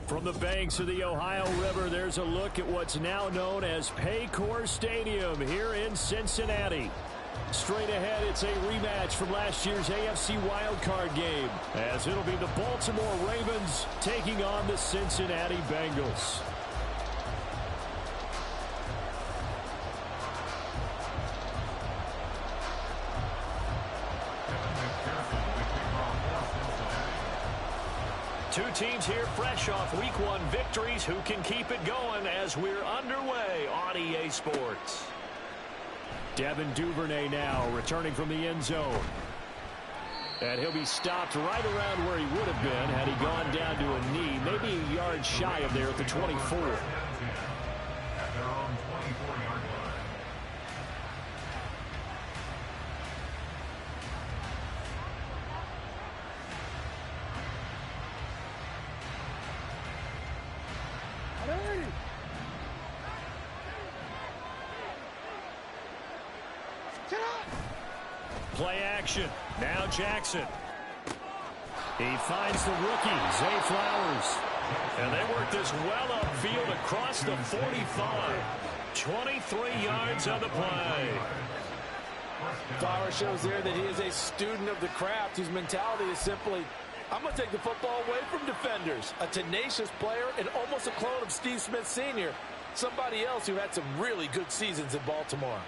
From the banks of the Ohio River, there's a look at what's now known as Paycor Stadium here in Cincinnati. Straight ahead, it's a rematch from last year's AFC wildcard game, as it'll be the Baltimore Ravens taking on the Cincinnati Bengals. Two teams here fresh off Week 1 victories. Who can keep it going as we're underway on EA Sports? Devin Duvernay now returning from the end zone. And he'll be stopped right around where he would have been had he gone down to a knee, maybe a yard shy of there at the 24. Play action. Now Jackson. He finds the rookie, Zay Flowers. And they work this well upfield across the 45. 23 yards on the play. Flowers shows there that he is a student of the craft whose mentality is simply, I'm going to take the football away from defenders. A tenacious player and almost a clone of Steve Smith Sr., somebody else who had some really good seasons in Baltimore.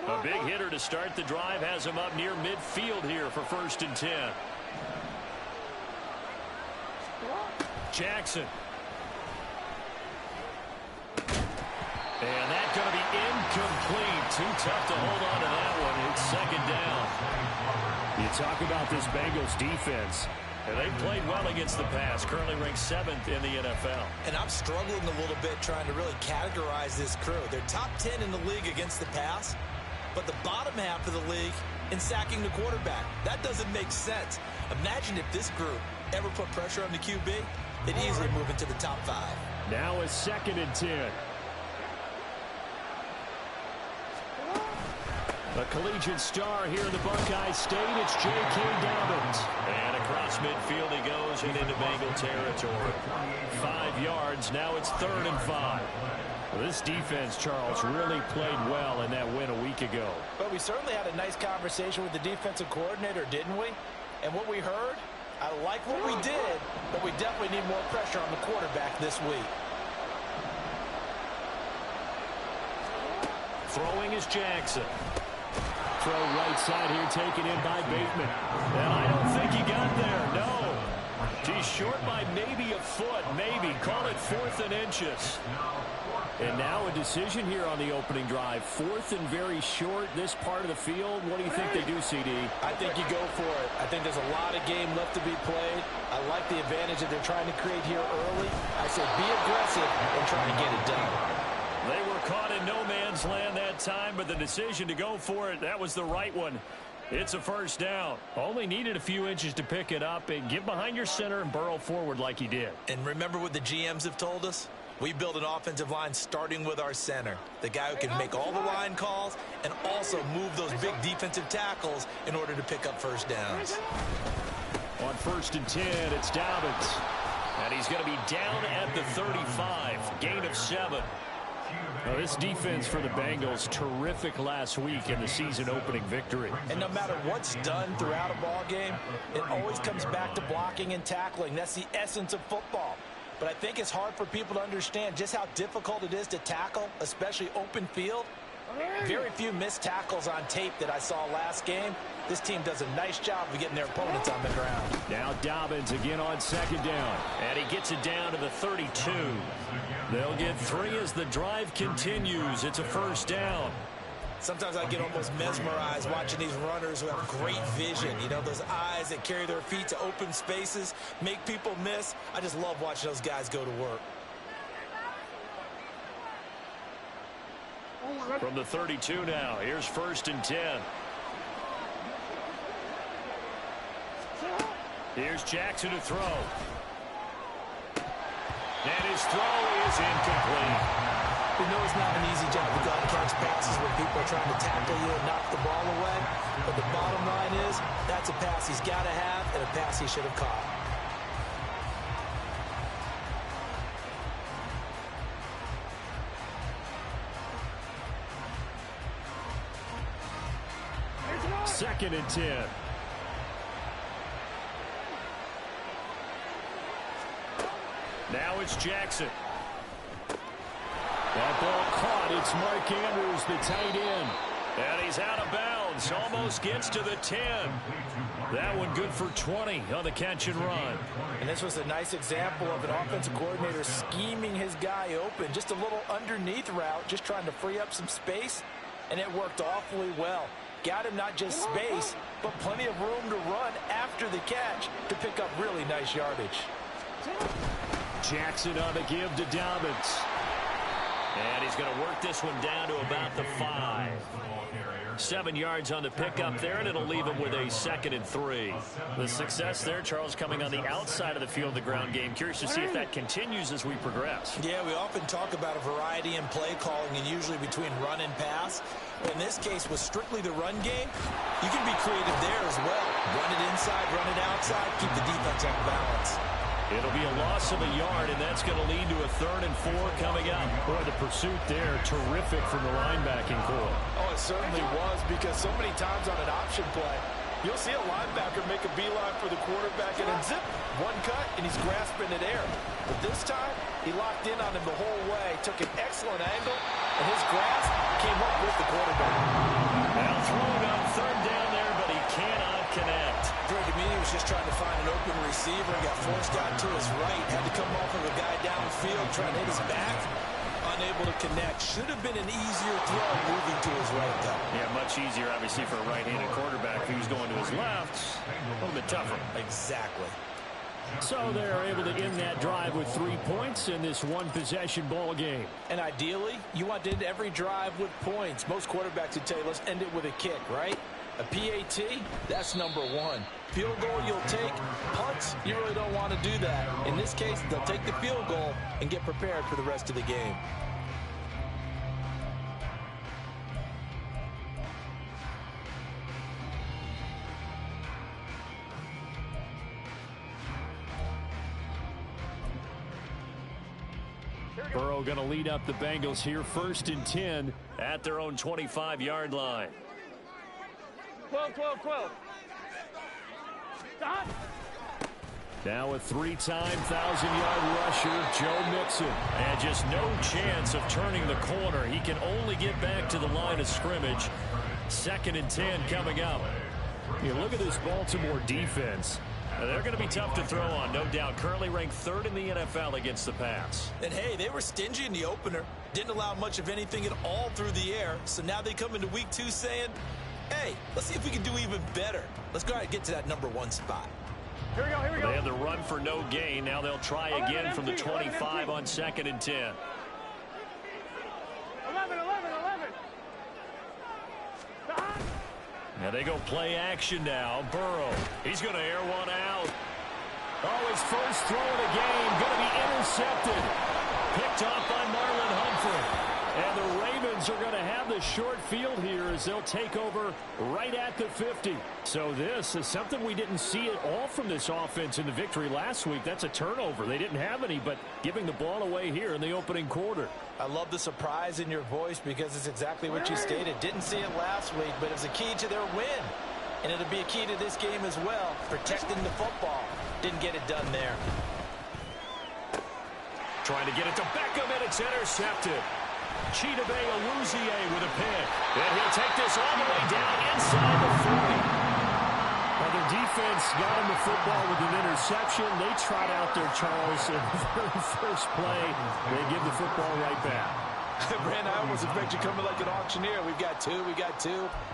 A big hitter to start the drive has him up near midfield here for 1st and 10. Jackson. And that's going to be incomplete. Too tough to hold on to that one. It's 2nd down. You talk about this Bengals defense. And they've played well against the pass, currently ranked 7th in the NFL. And I'm struggling a little bit trying to really categorize this crew. They're top 10 in the league against the pass, but the bottom half of the league in sacking the quarterback. That doesn't make sense. Imagine if this group ever put pressure on the QB, they'd easily move into the top 5. Now a 2nd and 10. A collegiate star here in the Buckeye State. It's J.K. Dobbins. And across midfield he goes and into Bengal territory. 5 yards. Now it's 3rd and 5. Well, this defense, Charles, really played well in that win a week ago. But we certainly had a nice conversation with the defensive coordinator, didn't we? And what we heard, I like what we did, but we definitely need more pressure on the quarterback this week. Throwing is Jackson. Throw right side here taken in by Bateman. And I don't think he got there, no. He's short by maybe a foot, maybe. Call it 4th and inches. And now a decision here on the opening drive. 4th and very short, this part of the field. What do you think they do, CD? I think you go for it. I think there's a lot of game left to be played. I like the advantage that they're trying to create here early. I said be aggressive and try to get it done. They were caught in no man's land that time, but the decision to go for it, that was the right one. It's a 1st down. Only needed a few inches to pick it up and get behind your center and burrow forward like he did. And remember what the GMs have told us? We build an offensive line starting with our center, the guy who can make all the line calls and also move those big defensive tackles in order to pick up 1st downs. On 1st and 10, it's Dobbins. And he's going to be down at the 35. Gain of 7. Now, this defense for the Bengals, terrific last week in the season-opening victory. And no matter what's done throughout a ball game, it always comes back to blocking and tackling. That's the essence of football. But I think it's hard for people to understand just how difficult it is to tackle, especially open field. Very few missed tackles on tape that I saw last game. This team does a nice job of getting their opponents on the ground. Now Dobbins again on 2nd down. And he gets it down to the 32. They'll get 3 as the drive continues. It's a 1st down. Sometimes I get almost mesmerized watching these runners who have great vision. You know, those eyes that carry their feet to open spaces, make people miss. I just love watching those guys go to work. From the 32 now, here's 1st and 10. Here's Jackson to throw. And his throw is incomplete. We know it's not an easy job to go out and catch passes when people are trying to tackle you and knock the ball away. But the bottom line is, that's a pass he's got to have and a pass he should have caught. Second and 10. Now it's Jackson. That ball caught. It's Mark Andrews, the tight end. And he's out of bounds. Almost gets to the 10. That one good for 20 on the catch and run. And this was a nice example of an offensive coordinator scheming his guy open. Just a little underneath route, just trying to free up some space. And it worked awfully well. Got him not just space, but plenty of room to run after the catch to pick up really nice yardage. Jackson on the give to Dobbins. And he's going to work this one down to about the 5. 7 yards on the pickup there, and it'll leave him with a 2nd and 3. The success there, Charles, coming on the outside of the field, the ground game. Curious to see if that continues as we progress. Yeah, we often talk about a variety in play calling and usually between run and pass. But in this case, with strictly the run game, you can be creative there as well. Run it inside, run it outside, keep the defense on balance. It'll be a loss of a yard, and that's going to lead to a 3rd and 4 coming up. Boy, the pursuit there, terrific from the linebacking core. Oh, it certainly was, because so many times on an option play, you'll see a linebacker make a beeline for the quarterback, and then zip, one cut, and he's grasping it air. But this time, he locked in on him the whole way, took an excellent angle, and his grasp came up with the quarterback. Now throwing on 3rd down there, but he cannot connect. To me, he was just trying to find an open receiver, got forced out to his right, had to come off of a guy downfield, trying to hit his back, unable to connect. Should have been an easier throw moving to his right, though. Yeah, much easier, obviously, for a right-handed quarterback who's going to his left. A little bit tougher. Exactly. So they're able to end that drive with 3 points in this one-possession ball game. And ideally, you want to end every drive with points. Most quarterbacks would tell you, let's end it with a kick, right? A PAT, that's number 1. Field goal you'll take. Punts, you really don't want to do that. In this case, they'll take the field goal and get prepared for the rest of the game. Burrow going to lead up the Bengals here, 1st and 10 at their own 25-yard line. 12. Stop. Now a 3-time 1,000-yard rusher, Joe Mixon. And just no chance of turning the corner. He can only get back to the line of scrimmage. 2nd and 10 coming up. You look at this Baltimore defense. They're going to be tough to throw on, no doubt. Currently ranked 3rd in the NFL against the pass. And, hey, they were stingy in the opener. Didn't allow much of anything at all through the air. So now they come into week 2 saying, hey, let's see if we can do even better. Let's go ahead and get to that number 1 spot. Here we go. They had the run for no gain. Now they'll try again from the 25 on 2nd and 10. 11. Stop. Now they go play action now. Burrow, he's going to air one out. Oh, his first throw of the game going to be intercepted. Picked off by Marlon Humphrey. And the Ravens are going to have the short field here as they'll take over right at the 50. So this is something we didn't see at all from this offense in the victory last week. That's a turnover. They didn't have any, but giving the ball away here in the opening quarter. I love the surprise in your voice because it's exactly what you stated. Didn't see it last week, but it's a key to their win. And it'll be a key to this game as well, protecting the football. Didn't get it done there. Trying to get it to Beckham, and it's intercepted. Chidobe Awuzie with a pick. And he'll take this all the way down inside the 40. Well, their defense got him the football with an interception. They trot out there, Charles, in the very first play. They give the football right back. Brand, I almost expect you coming like an auctioneer. We got two.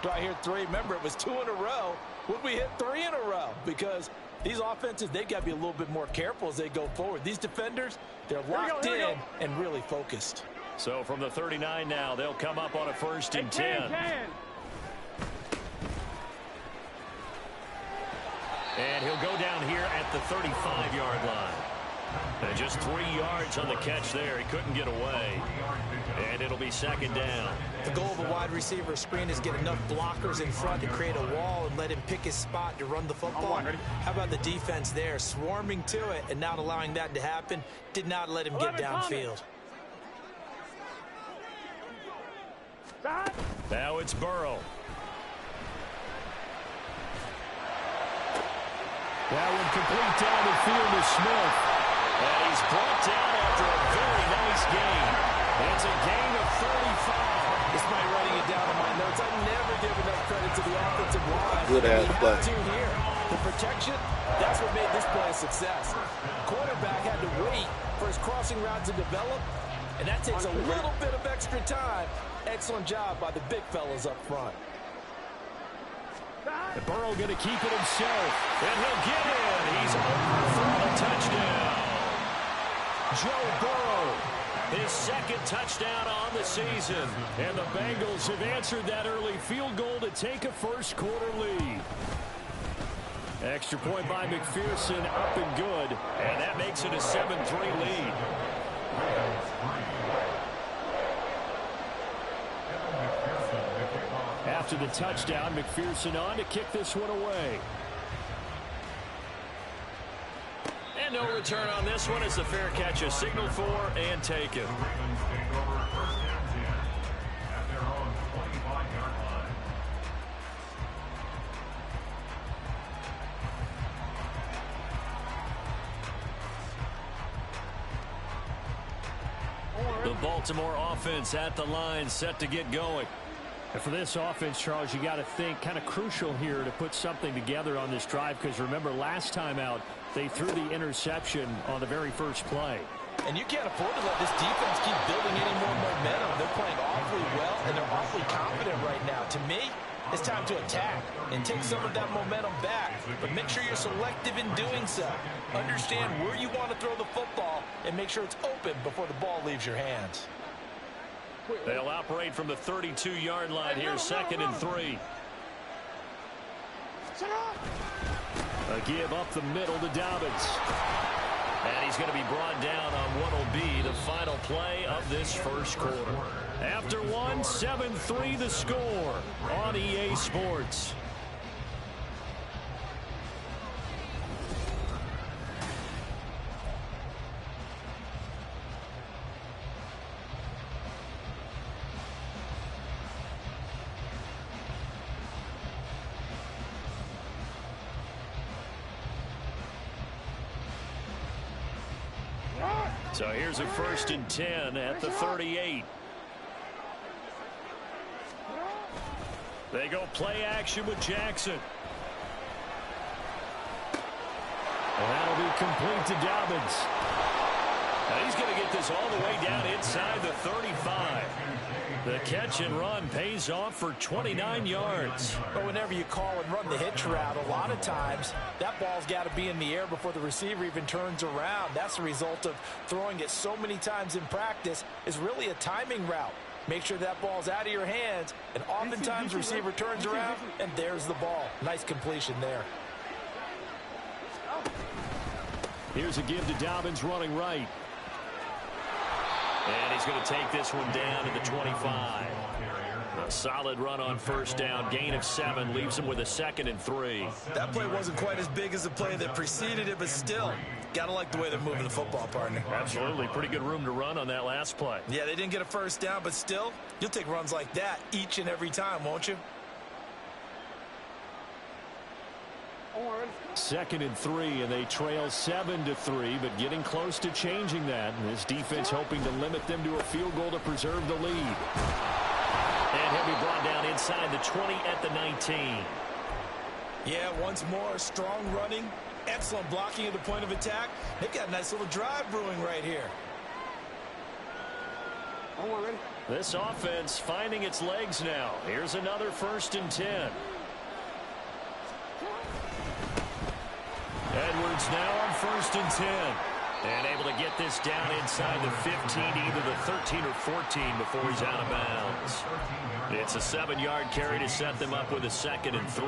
Do I hear 3? Remember, it was 2 in a row. Would we hit 3 in a row? Because these offenses, they've got to be a little bit more careful as they go forward. These defenders, they're locked in and really focused. So from the 39 now, they'll come up on a 1st and 10. And he'll go down here at the 35-yard line. And just 3 yards on the catch there. He couldn't get away. And it'll be second down. The goal of a wide receiver screen is get enough blockers in front to create a wall and let him pick his spot to run the football. How about the defense there, swarming to it and not allowing that to happen? Did not let him get downfield. Now it's Burrow. That one complete down the field to Smith. And he's brought down after a very nice gain. It's a gain of 35. This might writing it down in my notes. I never give enough credit to the offensive line. Good ass play. Here. The protection, that's what made this play a success. Quarterback had to wait for his crossing route to develop, and that takes a little bit of extra time. Excellent job by the big fellas up front. And Burrow going to keep it himself. And he'll get in. He's over for a touchdown. Joe Burrow, his second touchdown on the season. And the Bengals have answered that early field goal to take a first-quarter lead. Extra point by McPherson, up and good. And that makes it a 7-3 lead. After the touchdown, McPherson on to kick this one away. And no return on this one as the fair catch is signaled for and taken. The Baltimore offense at the line, set to get going. And for this offense, Charles, you got to think kind of crucial here to put something together on this drive, because remember last time out they threw the interception on the very first play. And you can't afford to let this defense keep building any more momentum. They're playing awfully well, and they're awfully confident right now. To me, it's time to attack and take some of that momentum back. But make sure you're selective in doing so. Understand where you want to throw the football and make sure it's open before the ball leaves your hands. They'll operate from the 32-yard line here, 2nd and 3. A give up the middle to Dobbins. And he's going to be brought down on what will be the final play of this first quarter. After one, 7-3 the score on EA Sports. So here's a 1st and 10 at the 38. They go play action with Jackson. And that'll be complete to Dobbins. Now he's going to get this all the way down inside the 35. The catch and run pays off for 29 yards. But whenever you call and run the hitch route, a lot of times that ball's got to be in the air before the receiver even turns around. That's the result of throwing it so many times in practice. Is really a timing route. Make sure that ball's out of your hands, and oftentimes the receiver turns around, and there's the ball. Nice completion there. Here's a give to Dobbins running right. And he's going to take this one down to the 25. A solid run on first down. Gain of 7 leaves him with a 2nd and 3. That play wasn't quite as big as the play that preceded it, but still, got to like the way they're moving the football, partner. Absolutely. Pretty good room to run on that last play. Yeah, they didn't get a first down, but still, you'll take runs like that each and every time, won't you? 2nd and 3, and they trail 7-3, but getting close to changing that. And this defense hoping to limit them to a field goal to preserve the lead. And he'll be brought down inside the 20 at the 19. Yeah, once more, strong running, excellent blocking at the point of attack. They've got a nice little drive brewing right here. This offense finding its legs now. Here's another 1st and 10. Edwards now on 1st and 10. And able to get this down inside the 15, either the 13 or 14 before he's out of bounds. It's a 7-yard carry to set them up with a 2nd and 3.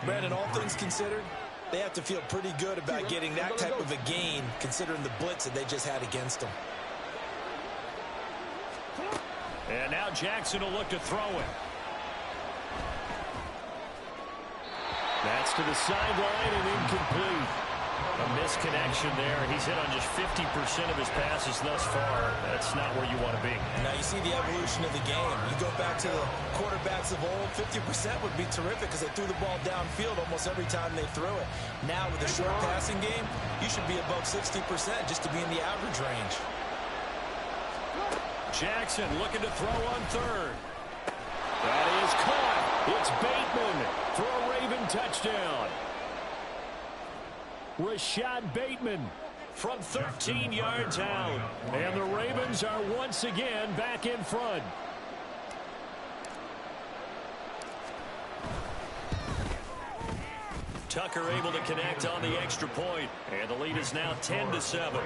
Brandon, all things considered, They have to feel pretty good about getting that type of a gain, considering the blitz that they just had against them. And now Jackson will look to throw it. That's to the sideline and incomplete. A misconnection there. He's hit on just 50% of his passes thus far. That's not where you want to be. Now you see the evolution of the game. You go back to the quarterbacks of old, 50% would be terrific because they threw the ball downfield almost every time they threw it. Now with the short passing game, you should be above 60% just to be in the average range. Jackson looking to throw on third. That is caught. It's Bateman for a Raven touchdown. Rashad Bateman from 13 yards out. And the Ravens are once again back in front. Tucker able to connect on the extra point. And the lead is now 10-7.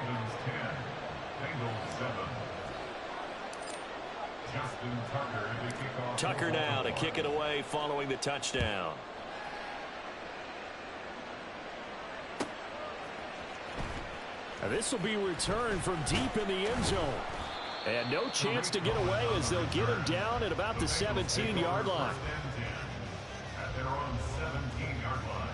Tucker now to kick it away following the touchdown. This will be returned from deep in the end zone. And no chance to get away as they'll get him down at about the 17-yard line. At their own 17-yard line.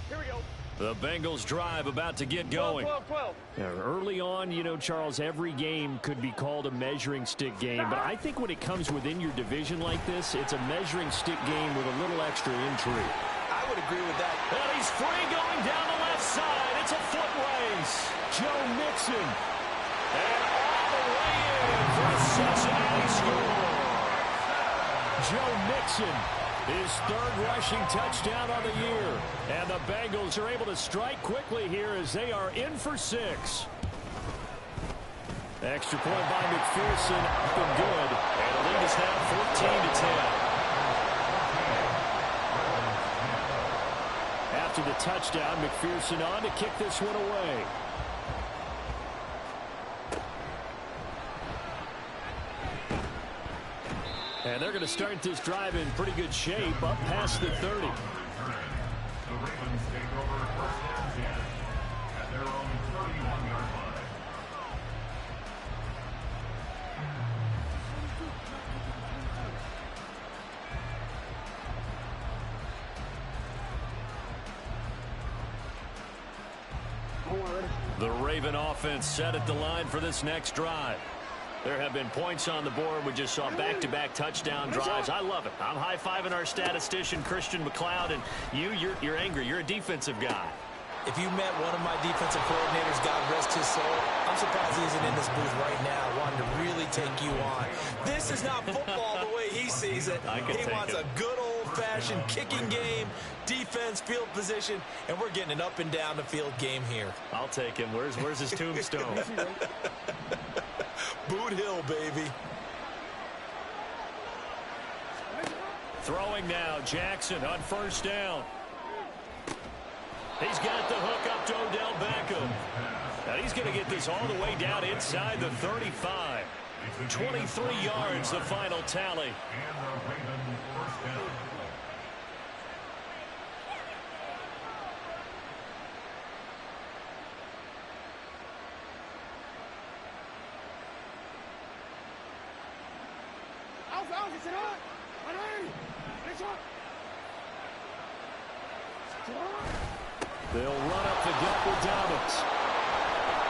Here we go. The Bengals drive about to get going. 12. Early on, you know, Charles, every game could be called a measuring stick game. But I think when it comes within your division like this, it's a measuring stick game with a little extra intrigue. I would agree with that. And he's free going down the left side. It's a foot race. Joe Mixon. And all the way in for a Cincinnati score. Joe Mixon. His third rushing touchdown on the year. And the Bengals are able to strike quickly here as they are in for 6. Extra point by McPherson up and good. And the lead is now 14-10. After the touchdown, McPherson on to kick this one away. And they're going to start this drive in pretty good shape up past the 30. The Ravens take over first and 10 at their own 31-yard line. The Raven offense set at the line for this next drive. There have been points on the board. We just saw back-to-back touchdown drives. I love it. I'm high-fiving our statistician, Christian McLeod, and you're angry. You're a defensive guy. If you met one of my defensive coordinators, God rest his soul, I'm surprised he isn't in this booth right now wanting to really take you on. This is not football the way he sees it. He wants a good old-fashioned kicking game, defense, field position, and we're getting an up-and-down-the-field game here. I'll take him. Where's his tombstone? Boot Hill, baby. Throwing now, Jackson on first down. He's got the hook up to Odell Beckham. Now he's going to get this all the way down inside the 35. 23 yards, the final tally. And the Ravens first down. They'll run up the gut with Dobbins.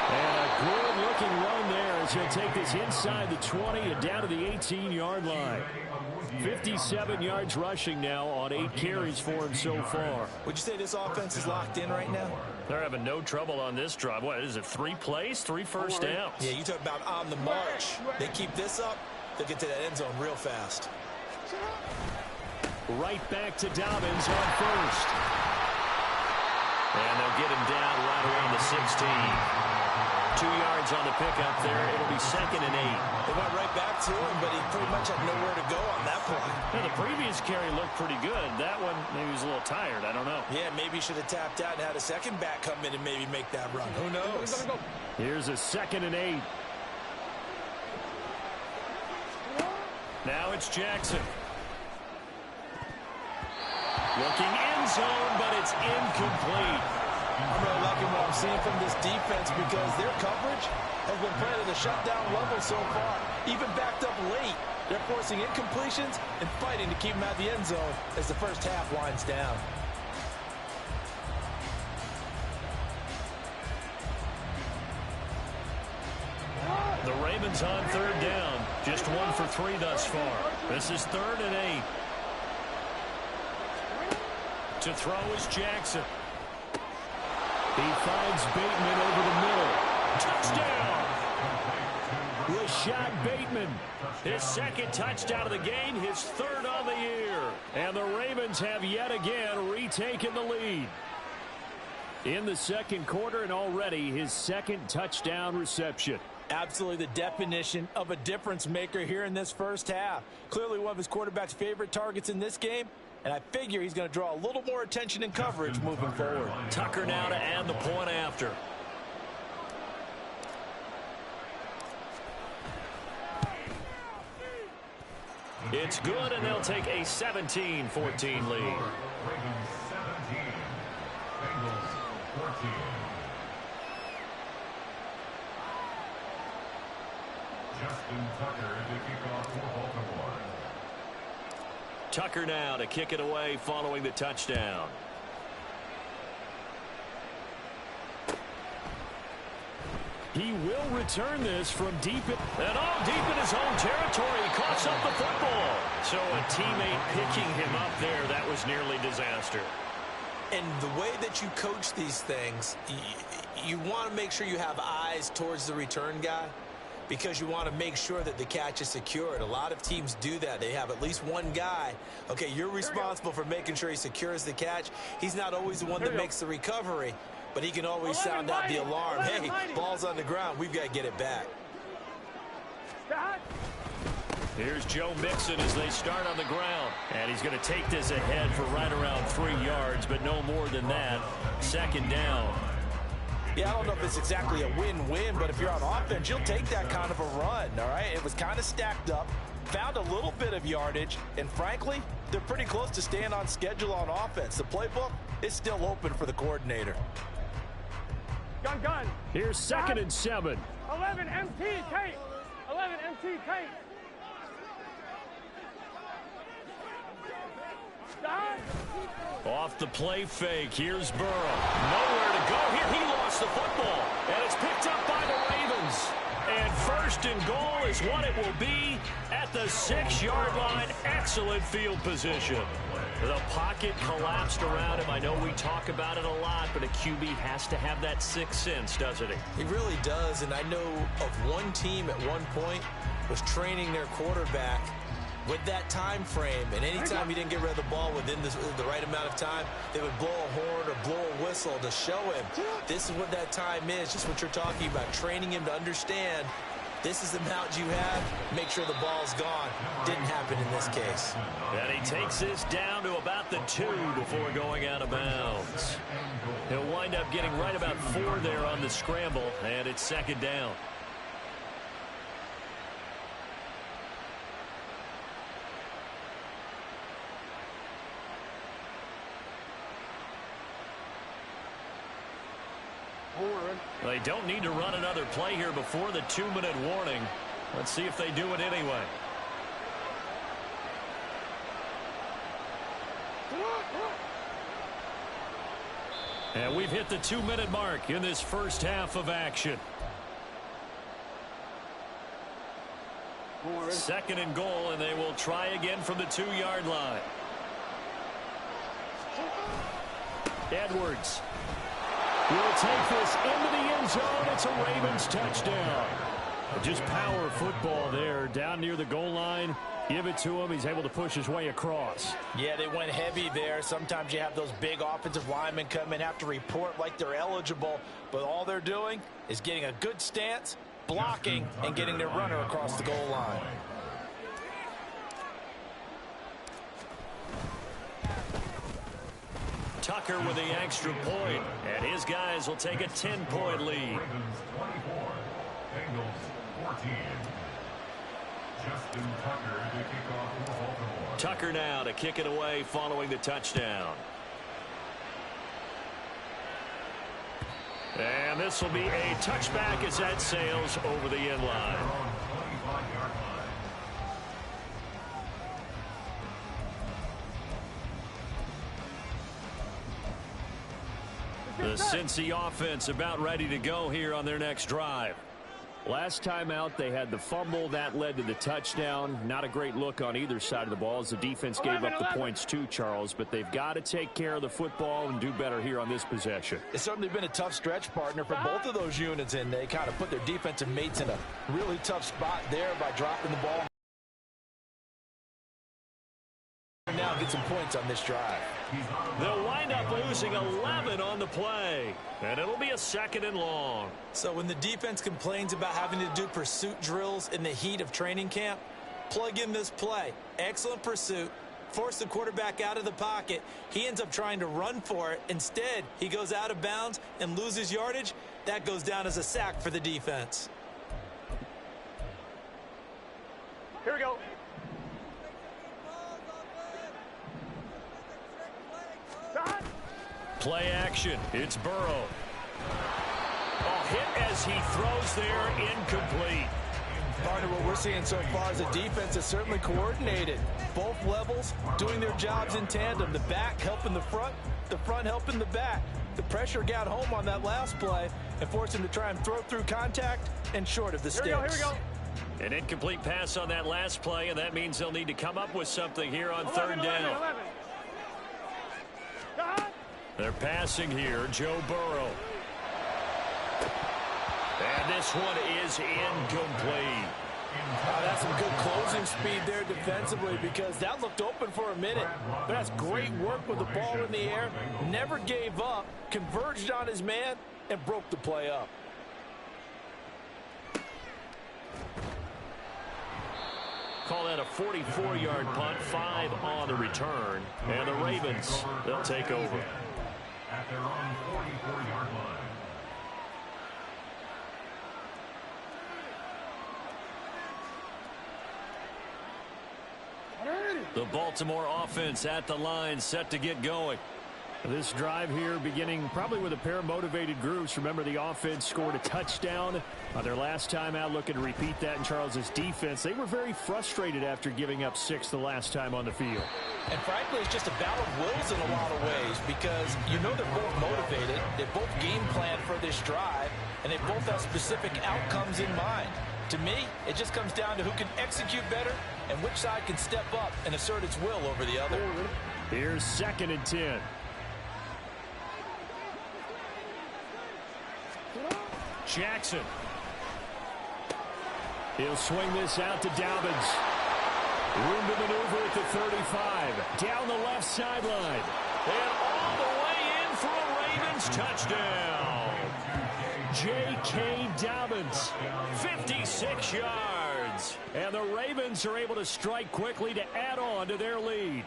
And a good-looking run there as he'll take this inside the 20 and down to the 18-yard line. 57 yards rushing now on 8 carries for him so far. Would you say this offense is locked in right now? They're having no trouble on this drive. What is it, 3 plays, 3 first downs? Yeah, you talk about on the march. They keep this up, they'll get to that end zone real fast. Right back to Dobbins on first. And they'll get him down right around the 16. 2 yards on the pickup there. It'll be 2nd and 8. They went right back to him, but he pretty much had nowhere to go on that point. Yeah, the previous carry looked pretty good. That one, maybe he was a little tired. I don't know. Yeah, maybe he should have tapped out and had a second back come in and maybe make that run. Who knows? Here's a 2nd and 8. Now it's Jackson. Looking end zone, but it's incomplete. I'm really liking what I'm seeing from this defense because their coverage has been playing at a shutdown level so far. Even backed up late, they're forcing incompletions and fighting to keep them out of the end zone as the first half winds down. The Ravens on 3rd down. Just 1 for 3 thus far. This is 3rd and 8. To throw is Jackson. He finds Bateman over the middle. Touchdown! Rashad Bateman. His 2nd touchdown of the game, his 3rd on the year. And the Ravens have yet again retaken the lead. In the 2nd quarter, and already his 2nd touchdown reception. Absolutely the definition of a difference maker here in this first half. Clearly one of his quarterback's favorite targets in this game, and I figure he's going to draw a little more attention and coverage moving forward. Tucker now to add the point after. It's good, and they'll take a 17-14 lead. Ravens 17, Bengals 14. Justin Tucker to kick off for Baltimore. Tucker now to kick it away following the touchdown. He will return this from deep in his own territory. He coughs up the football. So a teammate picking him up there, that was nearly disaster. And the way that you coach these things, you want to make sure you have eyes towards the return guy, because you want to make sure that the catch is secured. A lot of teams do that. They have at least one guy. Okay, you're responsible for making sure he secures the catch. He's not always the one that makes the recovery, but he can always sound out the alarm. Hey, ball's on the ground. We've got to get it back. Here's Joe Mixon as they start on the ground. And he's going to take this ahead for right around 3 yards, but no more than that. 2nd down. Yeah, I don't know if it's exactly a win-win, but if you're on offense, you'll take that kind of a run, all right? It was kind of stacked up, found a little bit of yardage, and frankly, they're pretty close to staying on schedule on offense. The playbook is still open for the coordinator. Gun. Here's 2nd and 7. 11 MT tape. 11 MT tape. Off the play fake, here's Burrow. Nowhere to go here. He lost the football, and it's picked up by the Ravens. And 1st and goal is what it will be at the 6-yard line. Excellent field position. The pocket collapsed around him. I know we talk about it a lot, but a QB has to have that 6th sense, doesn't he? He really does, and I know of one team at one point was training their quarterback with that time frame, and anytime he didn't get rid of the ball within the right amount of time, they would blow a horn or blow a whistle to show him this is what that time is, just what you're talking about, training him to understand this is the amount you have, make sure the ball's gone. Didn't happen in this case. And he takes this down to about the 2 before going out of bounds. He'll wind up getting right about 4 there on the scramble, and it's 2nd down. They don't need to run another play here before the 2-minute warning. Let's see if they do it anyway. And we've hit the 2-minute mark in this first half of action. 2nd and goal, and they will try again from the 2-yard line. Edwards will take this into the end zone. It's a Ravens touchdown. Just power football there down near the goal line. Give it to him. He's able to push his way across. Yeah, they went heavy there. Sometimes you have those big offensive linemen come in, have to report like they're eligible, but all they're doing is getting a good stance, blocking, and getting their runner across the goal line. Tucker with the extra point, and his guys will take a 10-point lead. Ravens 24, Bengals 14. Justin Tucker to kick off for Baltimore. Tucker now to kick it away following the touchdown. And this will be a touchback as that sails over the end line. The Cincy offense about ready to go here on their next drive. Last time out, they had the fumble. That led to the touchdown. Not a great look on either side of the ball as the defense gave up the points too, Charles. But they've got to take care of the football and do better here on this possession. It's certainly been a tough stretch, partner, for both of those units, and they kind of put their defensive mates in a really tough spot there by dropping the ball. Now get some points on this drive. They'll wind up losing 11 on the play, and it'll be a 2nd and long. So when the defense complains about having to do pursuit drills in the heat of training camp, plug in this play. Excellent pursuit. Force the quarterback out of the pocket. He ends up trying to run for it. Instead, he goes out of bounds and loses yardage. That goes down as a sack for the defense. Here we go. Play action. It's Burrow. Oh, hit as he throws there, incomplete. Partner, what we're seeing so far is the defense is certainly coordinated. Both levels doing their jobs in tandem. The back helping the front helping the back. The pressure got home on that last play and forced him to try and throw through contact and short of the sticks. Here we go. An incomplete pass on that last play, and that means they'll need to come up with something here on 3rd down. 11. They're passing here, Joe Burrow. And this one is incomplete. That's some good closing speed there defensively because that looked open for a minute. But that's great work with the ball in the air. Never gave up, converged on his man, and broke the play up. Call that a 44-yard punt, 5 on the return. And the Ravens, they'll take over. At their own 44-yard line. The Baltimore offense at the line, set to get going. This drive here beginning probably with a pair of motivated groups. Remember, the offense scored a touchdown on their last time out. Looking to repeat that in Charles's defense. They were very frustrated after giving up 6 the last time on the field. And frankly, it's just a battle of wills in a lot of ways because you know they're both motivated. They both game plan for this drive, and they both have specific outcomes in mind. To me, it just comes down to who can execute better and which side can step up and assert its will over the other. Here's 2nd and 10. Jackson. He'll swing this out to Dobbins. Room to maneuver at the 35. Down the left sideline. And all the way in for a Ravens touchdown. J.K. Dobbins, 56 yards. And the Ravens are able to strike quickly to add on to their lead.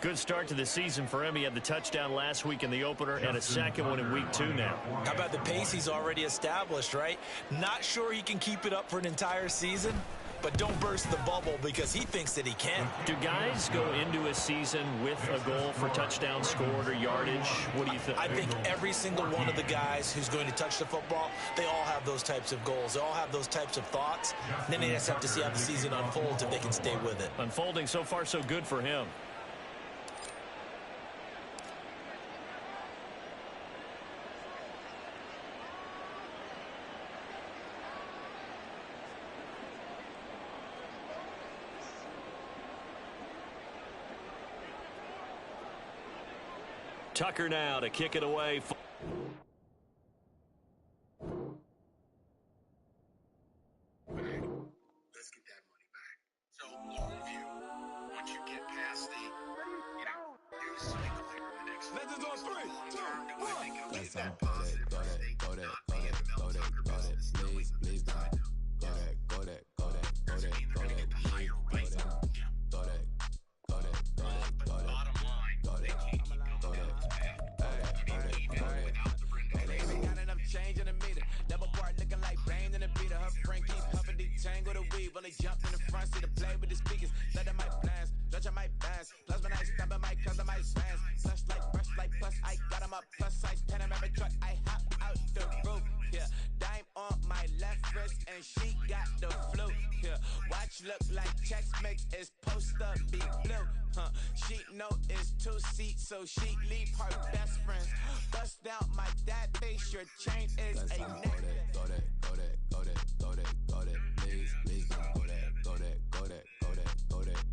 Good start to the season for him. He had the touchdown last week in the opener and a second one in week 2 now. How about the pace he's already established, right? Not sure he can keep it up for an entire season, but don't burst the bubble because he thinks that he can. Do guys go into a season with a goal for touchdown scored or yardage? What do you think? I think every single one of the guys who's going to touch the football, they all have those types of goals. They all have those types of thoughts. And then they just have to see how the season unfolds if they can stay with it. Unfolding so far so good for him. Tucker now to kick it away. that positive first thing, not being the Mel Tucker business, knowing what it's going to do. Doesn't mean they're going to get the higher rate. But bottom line, they can't keep going down this path. I mean, even without the Brenda Tracy. Ain't got enough change in the meter. Double part looking like Bane in the beater. Her friend keep huffing detangle the weave. Only jumped in the front seat to play with the speakers. Let them might blast, judge my bands. Plus when I stop at my cousin, my fans. Flush like brush like plus. I got them up plus size. 10 of every truck. I hop out the roof. Yeah, dime on my left wrist and she got the flu. Yeah, watch look like checks mix is post up be blue. She know it's 2 seats, so she leave her best friends. Bust down my dad face. Your chain is a neck. Go that, please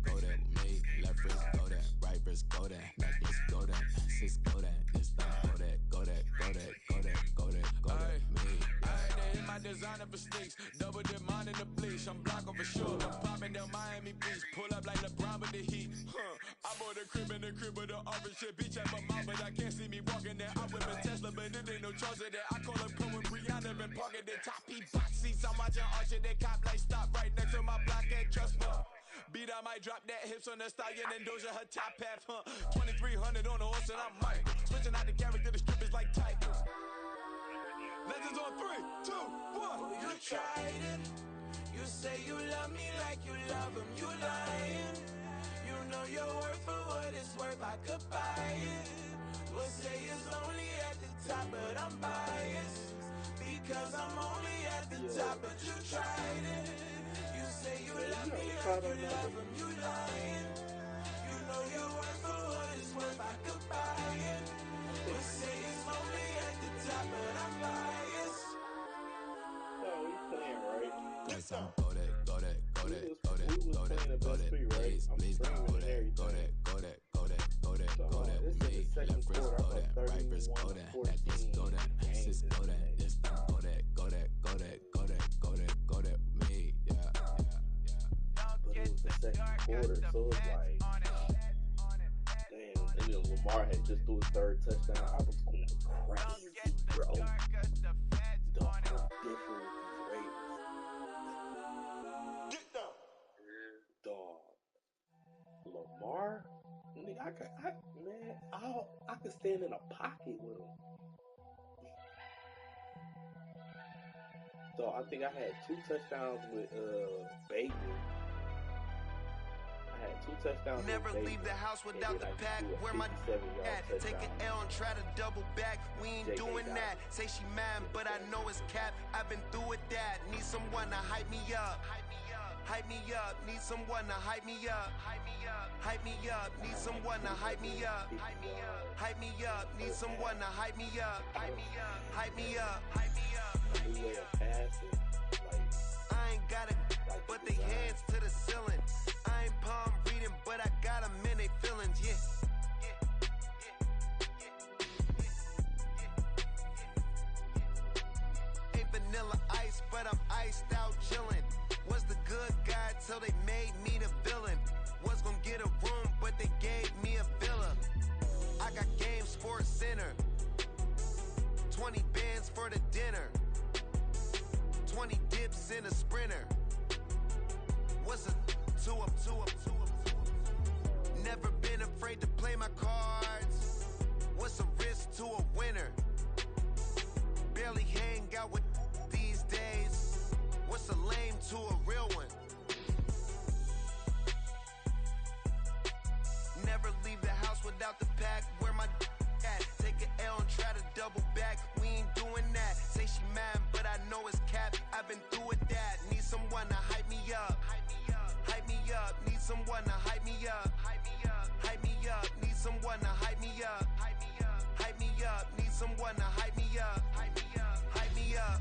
go that, me, left wrist go that, right wrist go that, necklace go that, sis go that, this time go that, me. They hit my designer for sneaks, double dip mine in the bleach. I'm block over sure, I'm popping down Miami Beach, pull up like LeBron with the heat. I bought a crib in the crib with the orange shit, beach at my mouth, but I can't see me walking there. I whip a Tesla, but it ain't no charge of that. I call her Pro and Brianna been parking the top P box seats. I'm watching Archer, they cop like stop right next to my block and trust me. Beat I might drop that hips on the stallion and Doja her top half, 2300 on the horse and I'm Mike. Switching out the character, the strip is like Titans. Legends on 3, 2, 1. You tried it. You say you love me like you love him. You lying. You know your worth for what it's worth. I could buy it. We'll say it's only at the top, but I'm biased because I'm only at the top. But you tried it. You say you love me like you love him. You lying. You know your worth for what it's worth. I could buy it. We'll say it's only at the top, but I'm biased. No, we playing right. Cause I'm go that, We was playing the Best3, right? I'm streaming and everything. Go that, this me, is the second left wrist quarter. go that, right wrist go that, necklace go that, sis go that, this time go that, me, yeah. But it was the second quarter, so it's like, damn, and then Lamar had just threw his third touchdown. I was going crazy, bro. Dog, I'm different with these Ravens. Get down. Dog. Lamar, nigga, I could stand in a pocket with him. So I think I had 2 touchdowns with Bateman. I had 2 touchdowns. Never with leave Bateman, the house without the and then I pack. threw a Where my 57-yard at? Take an touchdown. L and try to double back. We ain't JJ doing got that. it. Say she mad, but I know it's cap. I've been through with that. Need someone to hype me up. Hype me up. Need someone to hype me up. Hype me up. Need someone to hype me up. Hype me up. Need someone to hype me up. Hype me up. A new way of passing, like, I ain't got it, but they hands to the ceiling. I ain't palm reading, but I got them in they feelings, yeah. Ain't vanilla ice, but I'm iced out chillin'. Was the good guy till they made me the villain. Was gonna get a room, but they gave me a villa. I got game Sports Center. 20 bands for the dinner. 20 dips in a sprinter. What's a 2 up? Never been afraid to play my cards. What's a risk to a winner? Barely hang out with these days. What's a lame to a real one? Never leave the house without the pack. Where my at? Take an L and try to double back. We ain't doing that. Say she mad, but I know it's cap. I've been through with that. Need someone to hype me up. Hype me up. Need someone to hype me up. Hype me up. Need someone to hype me up. Hype me up. Need someone to hype me up. Hype me up.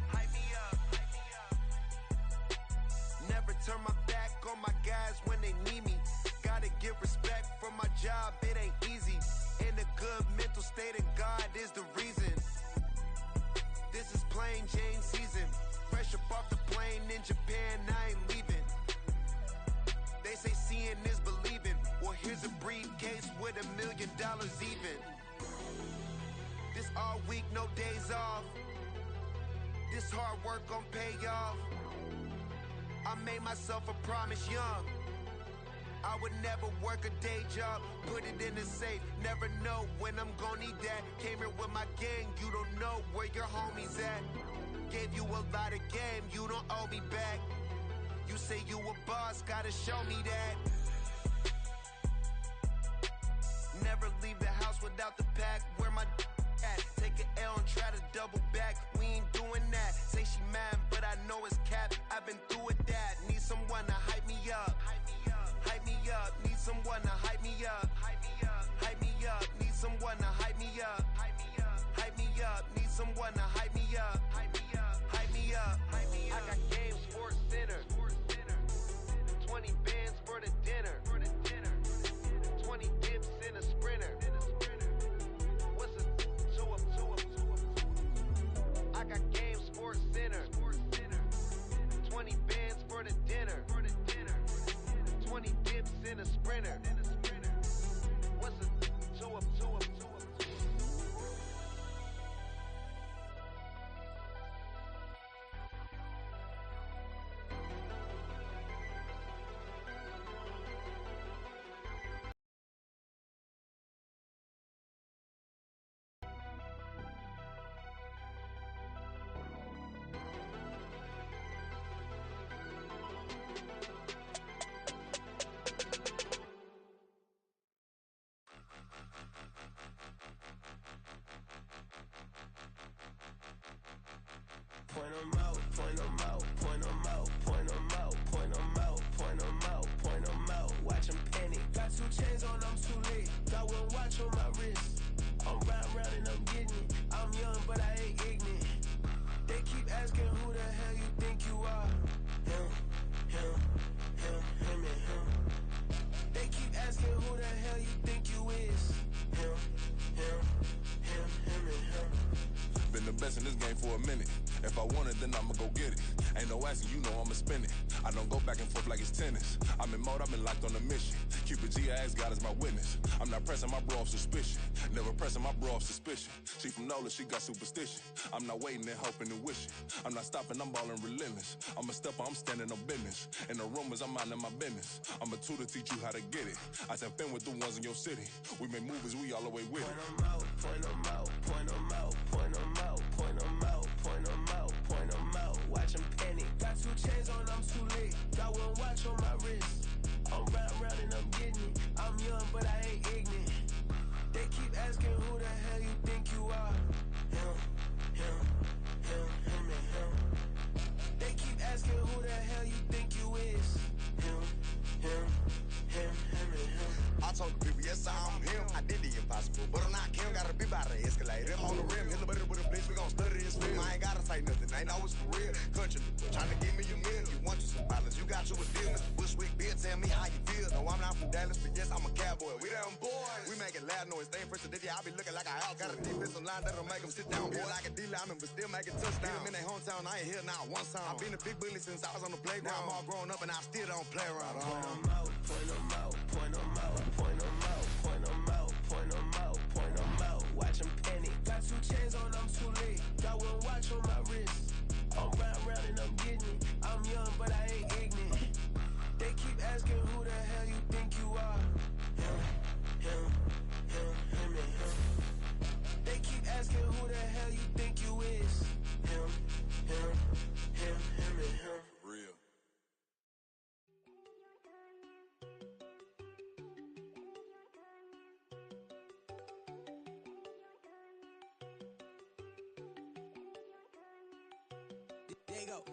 Never turn my back on my guys when they need me. Gotta give respect for my job, it ain't easy. In a good mental state and God is the reason. This is plain Jane season. Fresh up off the plane in Japan, I ain't leaving. They say seeing is believing. Well, here's a briefcase with $1 million even. This all we week, no days off. This hard work gon' pay off. I made myself a promise young. I would never work a day job, put it in the safe. Never know when I'm gon' need that. Came here with my gang, you don't know where your homies at. Gave you a lot of game, you don't owe me back. You say you a boss, gotta show me that. Never leave the house without the pack. Where my at? Take an L and try to double back. We ain't doing that. Say she mad, but I know it's cap. I've been through with that. Need someone to hype me up. Hype me up. Need someone to hype me up. Hype me up. Need someone to hype me up. Hype me up. Need someone to hype me up. Hype me up. I got game sports center. 20 bands for the dinner. 20 dips in a sprinter. What's a 2 up? I got game sports center. 20 bands for the dinner. 20 dips in a sprinter. What's a 2 up? Point 'em out, point 'em out, point 'em out, point 'em out, point 'em out, point 'em out, point 'em out. Watch 'em panic. Got 2 chains on, I'm too late. Got 1 watch on my wrist. I'm round and I'm getting it. I'm young, but I ain't ignorant. They keep asking who the hell you think you are. Him and him. They keep asking who the hell you think you is. Him and him. Been the best in this game for a minute. If I want it, then I'ma go get it. Ain't no asking, you know I'ma spin it. I don't go back and forth like it's tennis. I'm in mode, I've been locked on a mission. Keep it G, I ask God as my witness. I'm not pressing my bro off suspicion. Never pressing my bro off suspicion. She from Nola, she got superstition. I'm not waiting and hoping and wishing. I'm not stopping, I'm balling relentless. I'm a stepper, I'm standing on business. In the rumors, I'm minding my business. I'm a tutor, teach you how to get it. I said, fin with the ones in your city. We make movies, we all the way with it. Point 'em out, point 'em out, point 'em out, point 'em out, point 'em out, point 'em out, point 'em out. Watch 'em panic. Got 2 chains on, I'm too late. Got 1 watch on my wrist. I'm round and I'm getting it. I'm young, but I ain't ignorant. They keep asking who the hell you think you are. Him and him. They keep asking who the hell you think you is. Him and him. I told the people, yes, I'm him. I did the impossible, but I'm not Kim. Gotta be by the escalator. On the rim, hit the butter with a blitz. We gon' study this film. I ain't gotta say nothing. Ain't always for real. Country, trying to give me a meal. You want you some violence. You got you a deal. Mr. Bushwick, Bill, tell me how you feel. No, I'm not from Dallas, but yes, I'm a cowboy. We them boys. We making loud noise. Staying first to this, I be looking like a house. Got a defensive line that'll make them sit down. Boy, like a D-lineman, but still making touchdowns. Beat them in their hometown. I ain't here now one time. I been a big bully since I was on the playground. Now I'm all grown up and I still don't play around. Point 'em out, point 'em out, point 'em out, point 'em out, point 'em out, point 'em out, point 'em out. Watch 'em panic. Got 2 chains on, I'm too late. Got 1 watch on my wrist. I'm round and I'm getting it. I'm young, but I ain't ignorant. They keep asking who the hell you think you are. Him and him. They keep asking who the hell you think you is. Him and him. Real. There you go.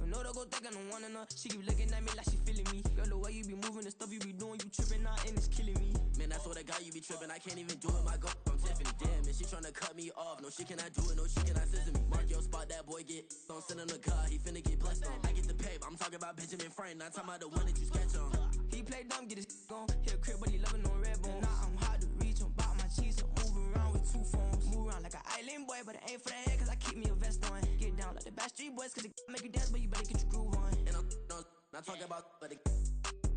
No, don't go think I don't want enough. She keep looking at me like she feeling me. Girl, the way you be moving, the stuff you be doing, you tripping out and it's killing me. Man, I swear to God, you be tripping. I can't even do it. My girl from Tiffany. Damn, and she tryna cut me off. No, she cannot do it. No, she cannot scissor me. Mark your spot, that boy get on. Send him the car, he finna get blessed on. I get the paper. I'm talking about Benjamin Franklin. Not talking about the one that you sketch on. He play dumb, get his on. Hit a crib, but he loving on red bone. Now I'm hard to reach. I'm about my cheese. I'm moving around with 2 phones. Move around like an island boy, but it ain't for the head, cause I keep me a vest on. Get down like the Best3 boys, cause it make you dance, but you better get your groove on. And I'm not talking about, but it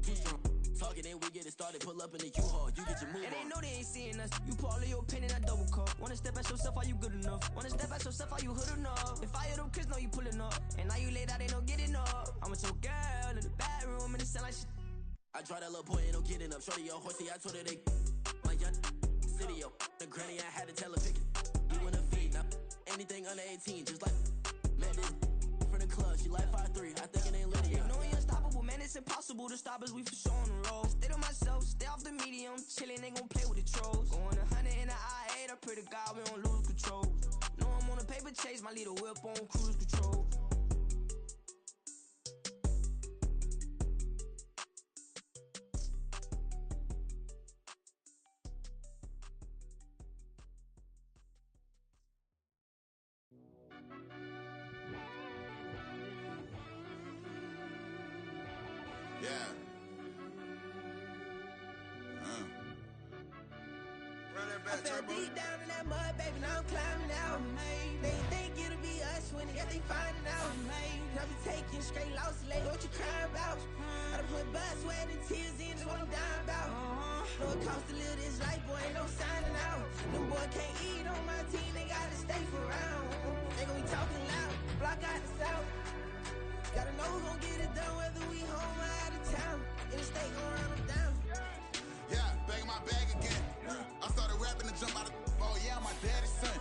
too strong. talking and we get it started. Pull up in the U-Haul, you get your move on. And they know they ain't seeing us. You pull all of your opinion, I double call. Wanna step at yourself, are you good enough? Wanna step at yourself, are you hood enough? If I hear them kids, know you pulling up. And now you late out, they don't get enough. I'm with your girl in the bedroom and it sound like shit. I tried that little boy, ain't no getting up. Shorty, your horsey, I told her they my young city, yo. The granny, I had to tell her pick it. You in the feed, now anything under 18, just like met this from the club. She like 5'3", I think it ain't Lydia. You know we unstoppable, man, it's impossible to stop us. We for sure on the road. Stay to myself, stay off the medium, chillin', they gon' play with the trolls. Going 100 in the I-8, I pray to God we don't lose control. Know I'm on a paper chase, my leader whip on cruise control. Yeah. I fell deep down in that mud, baby, now I'm climbing out. They think it'll be us when they think finding out. I be taking straight losses, lady, what you crying about? I done put blood, sweat, and tears in, just what I'm dying about. Know it costs to live this life, boy, ain't no signing out. Them boy can't eat on my team, they gotta stay for round. They gon' be talking loud, block out the south. Gotta know who gon' get it done, whether we home or out of town. In the state, gon' run them down. Yeah, bagging my bag again. I started rapping to jump out of oh yeah, I'm my daddy's son.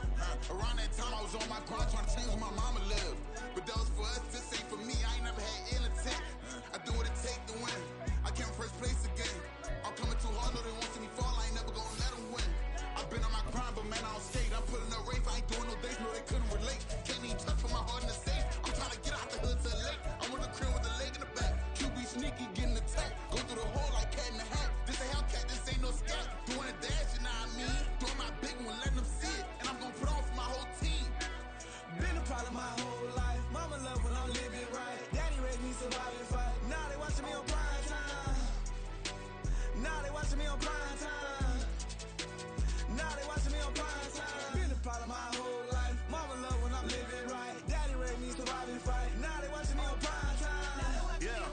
Around that time I was on my grind trying to change where my mama lived. But that was for us, this ain't for me. I ain't never had ill intent. I do what it take to win. I came first place again. I'm coming too hard, know they want to see me fall. I ain't never gonna let them win. I've been on my grind, but man, I don't skate. I'm putting up rape, I ain't doing no days, no they couldn't relate. Can't even touch with my heart in the safe. I'm trying to get out the hood to the lake. I'm with the crib with the leg in the back. QB sneaky, getting attacked. Go through the hole like cat in the hat. This a Hellcat, this ain't no scat. Doing a dash, you know what I mean? Doing my big one, letting them see it. And I'm gonna put on for my whole team. Been a problem my whole life. Mama love when I'm living right. Daddy raised me survive and fight. Now they watching me on prime time. Now they watching me on prime time. Now they watching me on prime time. Been a problem my whole life. Mama love when I'm living right. Daddy raised me survive and fight. Now they watching me on prime time. Yeah.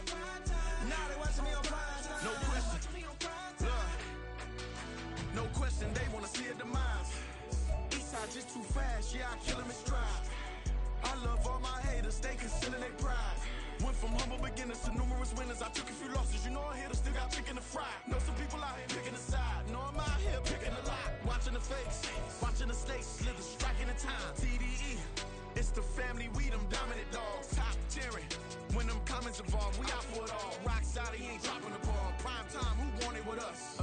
Now they watching me on prime time. No question. Look. No question, they wanna see a demise. Eastside just too fast, yeah, I kill him in stride. I love all my haters, they concealing their pride. Went from humble beginners to numerous winners. I took a few losses, you know I hit, still got chicken to fry. Know some people out here picking a side, know I'm out here picking a lot. Watching the face, watching the stakes, slither, striking the time. TDE, it's the family, we them dominant dogs. Top tiering, when them comments involved, we out for it all. Rock side, he ain't dropping the ball. Prime time, who want it with us?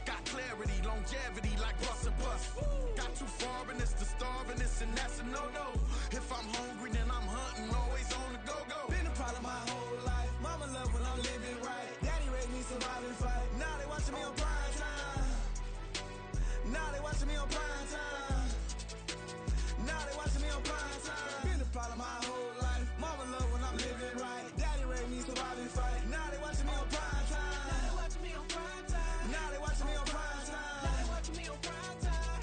Got clarity, longevity, like bus and bus. Got too far and it's the starving, this and that's a no-no. If I'm hungry, then I'm hunting, always on the go-go. Been a problem my whole life. Mama love when I'm living right. Daddy raised me survive and fight. Now they watching me on prime time. Now they watching me on prime time. Now they watching me on prime time. Been a problem my whole life. Mama love when I'm living right. Daddy raised me survive and fight. Now they watching me on prime time. Now they watching me on prime time. Now they watching me on prime time. Now they watching me on prime time.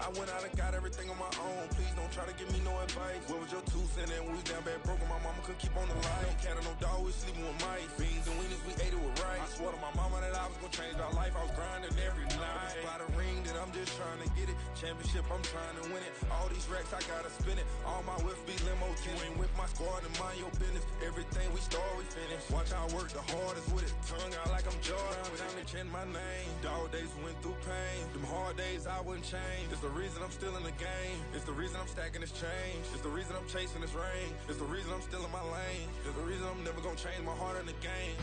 I went out and got everything on my own. Please don't try to give me no advice. What was your 2 cents and we was down bad broke and my mama couldn't keep on the light. No cat or no dog, we sleeping with mice. Beans and weenies, we ate it with rice. I swore to my mama that I was gonna change our life. I was grinding every night. By the ring that I'm just trying to get it. Championship, I'm trying to win it. All these racks, I gotta spin it. All my whips be limo tinted. Ain't with my squad and mind your business. Everything we start, we finish. Watch I work the hardest with it. Tongue out like I'm Jordan. Without me change my name. Dog days went through pain. Them hard days I wouldn't change. It's the reason I'm still in the game. It's the reason I'm stacking this change. It's the reason I'm chasing this rain. It's the reason I'm still in my lane. It's the reason I'm never gonna change my heart in the game.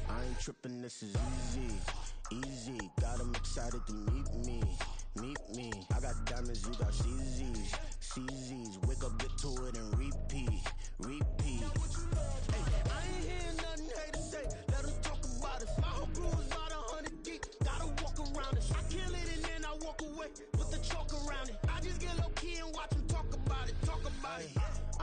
I ain't tripping, this is easy, easy. Got 'em excited to meet me. I got diamonds, you got CZs. Wake up, get to it, and repeat. Hey, I ain't hearing nothing haters say. Let them talk about it. My whole crew is about 100 deep. Gotta walk around it. I kill it and then I walk away.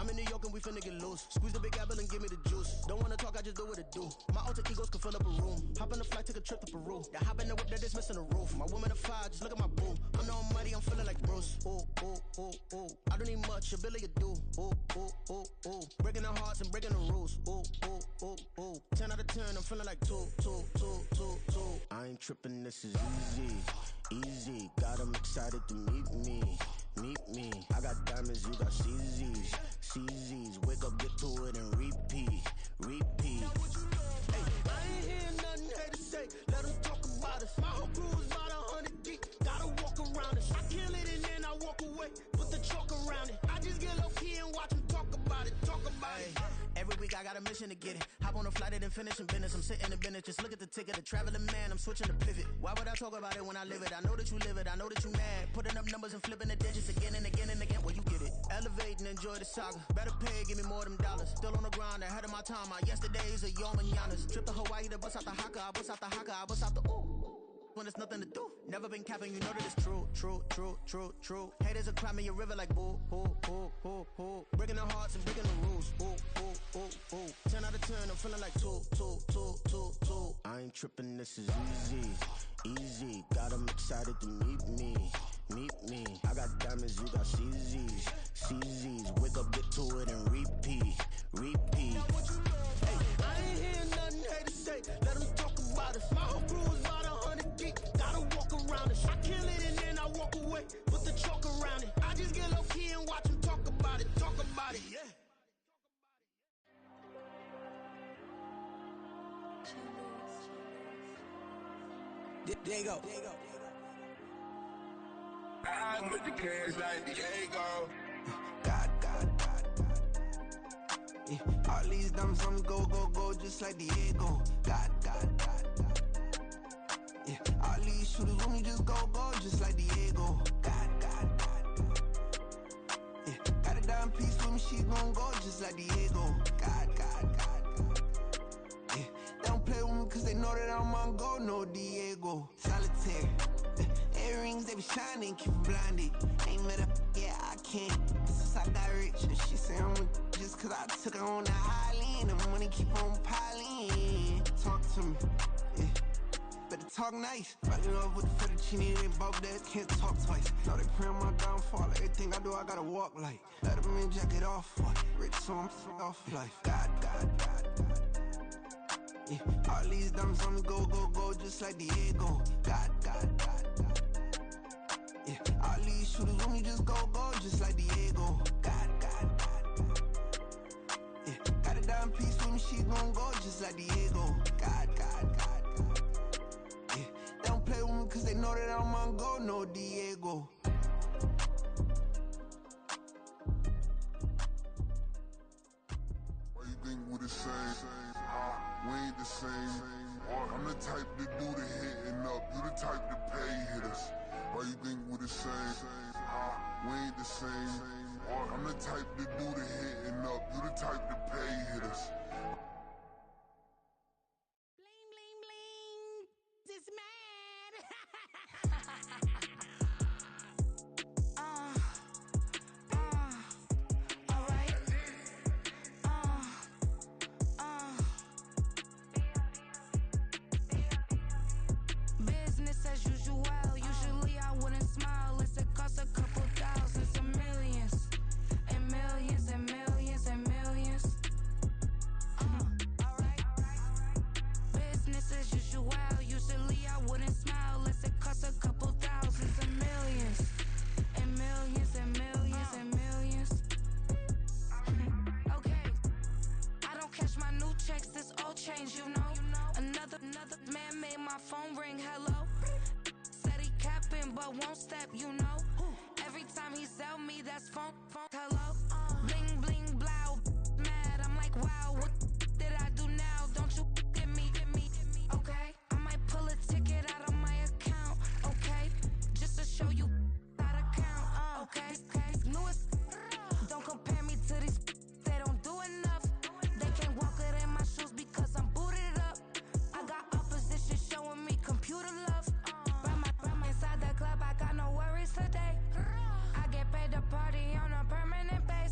I'm in New York and we finna get loose. Squeeze the big apple and give me the juice. Don't wanna talk, I just do what it do. My alter egos can fill up a room. Hop on the flight, take a trip to Peru. Yeah, hop in the whip that is missing the roof. My woman a fire, just look at my boo. I'm the almighty, I'm feeling like Bruce. Ooh, ooh, ooh, ooh. I don't need much, ability to do. Ooh, ooh, ooh, ooh. Breaking the hearts and breaking the rules. Ooh, ooh, ooh, ooh. 10 out of 10, I'm feeling like 2, 2, 2, 2, 2. I ain't tripping, this is easy. Easy, got 'em excited to meet me. Meet me. I got diamonds, you got CZs. CZs, wake up, get to it and repeat. Repeat. Hey, I ain't hearing nothing hate to say. Let them talk about us. My whole crew is about 100 deep. Gotta walk around it. I kill it and then I walk away. Put the chalk around it. I just get low key and watch them talk about it. Talk about it. Every week I got a mission to get it. Hop on a flight and then finish in business. I'm sitting in business, just look at the ticket. A traveling man, I'm switching to pivot. Why would I talk about it when I live it? I know that you live it, I know that you mad. Putting up numbers and flipping the digits again and again and again. Well, you get it. Elevate and enjoy the saga. Better pay, give me more of them dollars. Still on the grind, ahead of my time. My yesterdays are your mananas. Trip to Hawaii to bust out the haka. I bust out the haka, I bust out the ooh. When there's nothing to do. Never been capping, you know that it's true, true, true, true, true. Haters are climbing your river like boo, boo, boo, boo, boo. Breaking their hearts and breaking the rules. Ooh, ooh, ooh, ooh. 10 out of 10, I'm feeling like 2, 2, 2, 2, 2. I ain't tripping, this is easy. Easy, got 'em excited to meet me. Meet me. I got diamonds, you got CZs. CZs, wake up, get to it and repeat. Repeat. Hey, I ain't hearing nothing hate to say. Let them talk about us. My whole crew is about 100 deep. Gotta walk around it. I kill it and then I walk away. Put the chalk around it. I just get low key and watch them talk about it. Talk about it, yeah. Diego. I put the cash like Diego. God. Yeah, all these diamonds on me go, go, go, just like Diego. God. Yeah, all these shooters on me just go, go, just like Diego. God. Yeah, got a dime piece with me, she gon' go, just like Diego. God. Yeah, they don't play with me cause they know that I'm on go, no Diego. Solitaire. Earrings, they be shining, keep blinded. Ain't met up, yeah, I can't. Since I got rich, and she say I'm a just cause I took her on the island. The money keep on piling. Talk to me, yeah. Better talk nice. Falling off with the fettuccine, they both that can't talk twice. Now they praying my downfall. Everything I do, I gotta walk like. Let them in, jacket off. Rich, so I'm off life. God. Yeah, all these diamonds on me go, go, go, just like Diego. God. Yeah, all these shooters on me just go, go, just like Diego. God. Yeah, got a dime piece with me, she gon' go, just like Diego. God. Yeah, they don't play with me cause they know that I'm on go, no Diego. Why you think we the same? We ain't the same. I'm the type to do the hitting up. You the type to pay hitters. Why you think we the same? We ain't the same. I'm the type to do the hitting up. You the type to pay hitters. Bling, bling, bling. This mad. Business as usual. Usually I wouldn't smile. Unless it costs a couple thousands and millions. And millions and millions and millions. Business as usual. Usually I wouldn't smile. Unless it costs a couple thousands and millions. And millions and millions and millions. Okay. I don't cash my new checks, this old change, you know. Another man made my phone ring, hello. Said he capping, but won't step, you know. Every time he sell me, that's phone, hello. Bling, bling, blow, mad, I'm like, wow, what did I do now? Don't you get me, okay? I might pull a ticket out of my account, okay? Just to show you how to count, okay? Newest, don't compare me to these, they don't do enough. They can't walk it in my shoes because I'm booted up. I got opposition showing me computer love. Run inside the club, I got no worries today. I get paid to party on a permanent basis.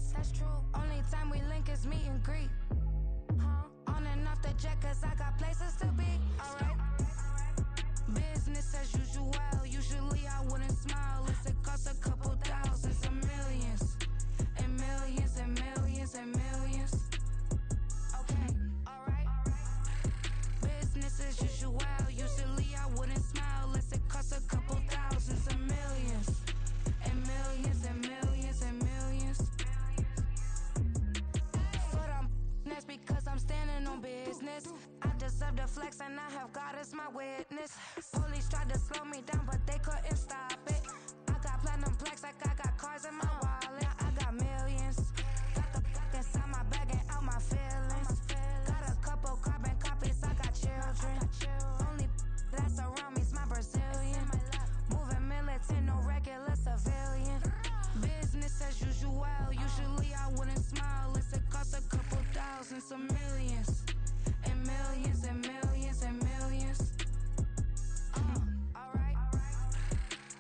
business. I deserve the flex and I have God as my witness. Police tried to slow me down, but they couldn't stop it. I got platinum plaques like I got cars in my wallet. Now I got millions. Got the fuck inside my bag and out my feelings. Got a couple carbon copies, I got children. Only that's around me's my Brazilian. Moving militant, no regular civilian. Business as usual, usually I wouldn't smile. It's it cost a couple thousands of millions. And millions and millions and millions. Alright.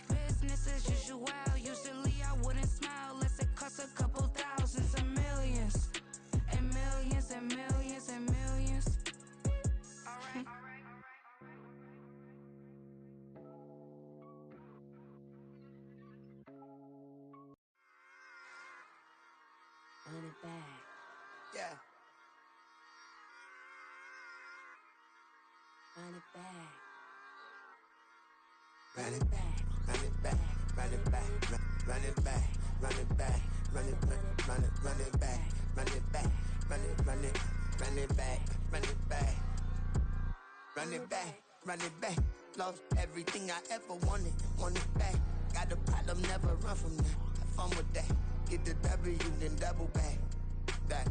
Business as usual, usually I wouldn't smile. Unless it cost a couple thousands of millions. And millions and millions and millions. Alright. Run it back. Yeah. Run it back. Run it back, run it back, run it back, run it back, run it back, run it back, run it back, run it back, run it back, run it back, run it back, run it back. Lost everything I ever wanted it back. Got a problem, never run from that. Have fun with that. Get the W, then double back. That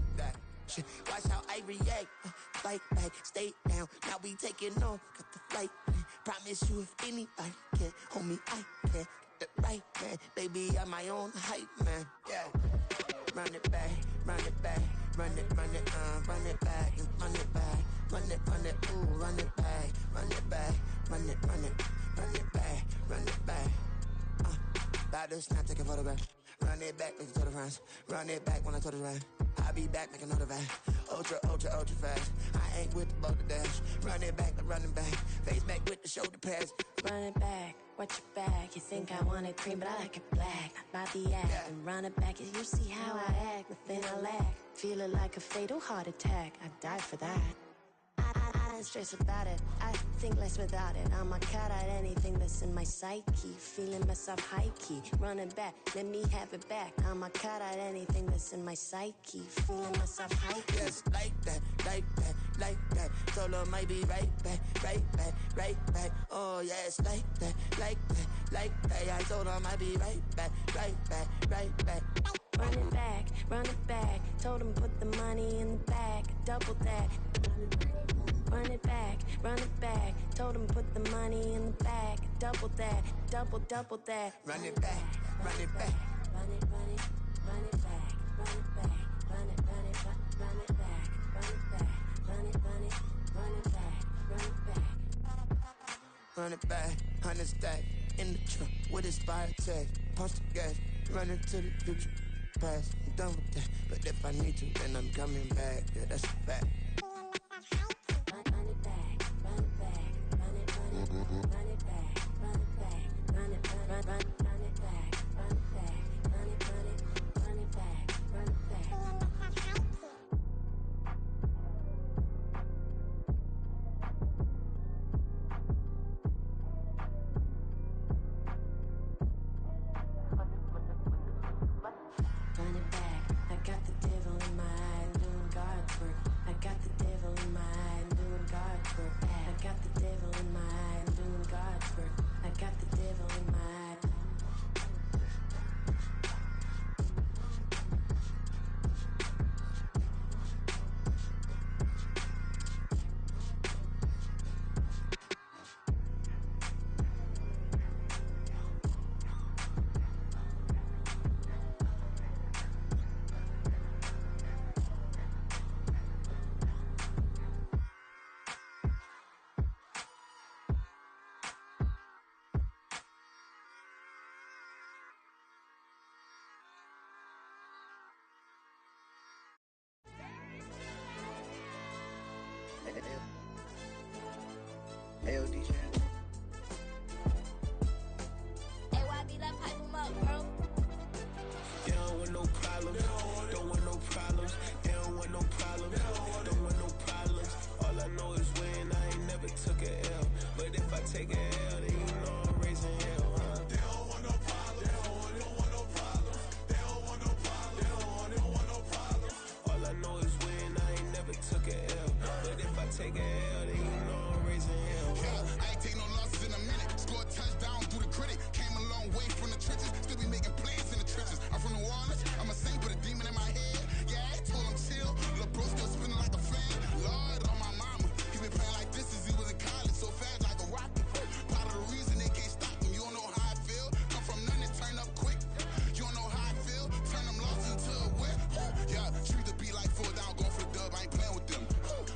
shit. Watch how I react. Fight back, stay down. Now we taking off. Got the flight plan. Promise you if anybody can, homie, I can. Get the right man. Baby, I'm my own hype man. Yeah. Run it back, run it back, run it back, and run it back, run it, ooh, run it back, run it back, run it back, run it back. About to snap, take a photograph. Run it back, make it to the friends. Run it back when I told it right. I'll be back, make another back. Ultra, ultra, ultra fast. I ain't with the boulder dash. Run it back, running back. Face back with the shoulder pads. Run it back, watch your back. You think I want it cream, but I like it black. Not by the act. Yeah. And run it back, you see how I act. Nothing I lack. Feel it like a fatal heart attack. I'd die for that. I don't stress about it. I think less without it. I'ma cut out anything that's in my psyche. Feeling myself high key. Running back, let me have it back. I'ma cut out anything that's in my psyche. Feeling myself high key. Yes, like that, like that, like that. Solo might be right back, right back, right back. Oh yes, like that, like that, like that. I told her I might be right back, right back, right back. Run it back, run it back. Told him put the money in the bag. Double that. Run it back, run it back. Told him put the money in the bag. Double that, double that. Run it back, run it back. Run it, run it, run it back. Run it back, run it, run it, run it back. Run it back, run it, run it, run it back. Run it back. Run it back, 100 stack. In the trunk with his fire tag. Punch the gas, running to the future. Past, I'm done with that. But if I need to, then I'm coming back. Yeah, that's a fact. Run it back, run it back, run it, run it, run it back, run it back, run it, run it back, run it back, run it, run it back, run it back. Run it back, I got the devil in my eye, doing God's work. I got the devil in my eye, doing God's work. I got the devil in my eye, doing God's work. I got the devil in my eye. take a L, then you know I'm raising hell. Yeah, I ain't take no losses in a minute. Scored touchdown through the critic. Came a long way from the trenches. Still be making plays in the trenches. I'm from New Orleans. I'm a saint with a demon in my head. Yeah, I told him chill. Lil' bro still spinning like a fan. Lord on my mama. He been playing like this since he was in college. So fast like a rocket. Part of the reason they can't stop him. You don't know how I feel. Come from nothing, turn up quick. You don't know how I feel. Turn them losses into a whip. Yeah, treat the beat like 4 down. Going for the dub. I ain't playing with them.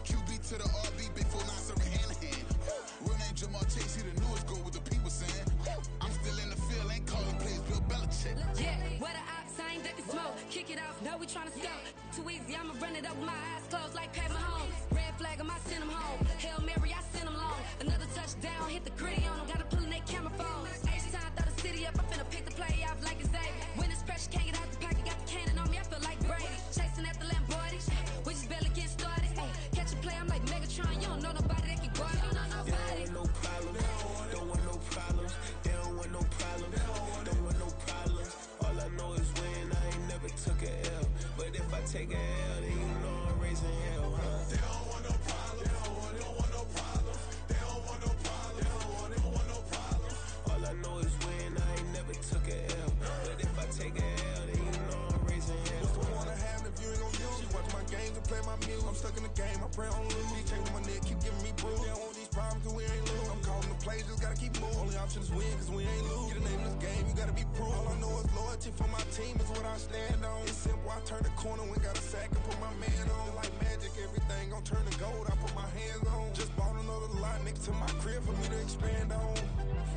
QB to the RB. Big 4-9 serving hand to hand. Real name Jamal Chase. He the newest goat with the people saying. I'm still in the field. Ain't calling plays. Bill Belichick. Yeah, where the ops, I ain't ducking smoke. Kick it off, no, we tryna score. Too easy, I'ma run it up with my eyes closed like Pat Mahomes. Red flag, I send him home. Hail Mary, I send him long. Another touchdown, hit the gritty on him. Gotta pull in that camera phone. H-time, throw the city up. I'm finna pick the play off like it's David. When it's pressure, can't get out the pocket. Got the cannon on me, I feel like Brady. Chasing at the Lamborghini. We just barely getting started. Ay, catch a play, I'm like Megatron. You don't know nobody that can guard. You don't know nobody. They don't want no problems. Don't want no problems. They don't want no problems. Don't want no problems. All I know is win. I ain't never took a L. But if I take a L, then you know I'm raising hell, huh? They don't want no problems. They don't want no problems. They don't want no problems. They don't want no problems. All I know is win. I ain't never took a L. But if I take a L, then you know I'm raising hell. What's the point of having if you ain't gon' use? She watch my games and play my music. I'm stuck in the game. I pray on lose. He changing my neck, keep giving me bruise. They don't want these problems 'cause we ain't lose. I'm calling the plays, just gotta keep moving. Only option is win 'cause we ain't lose. Get a name in this game, you gotta be proof. All I know is loyalty for my team is what I stand on. It's simple. I turn the corner when got a sack and put my man on. Like magic, everything gon' turn to gold. I put my hands on. Just bought another lot next to my crib for me to expand on.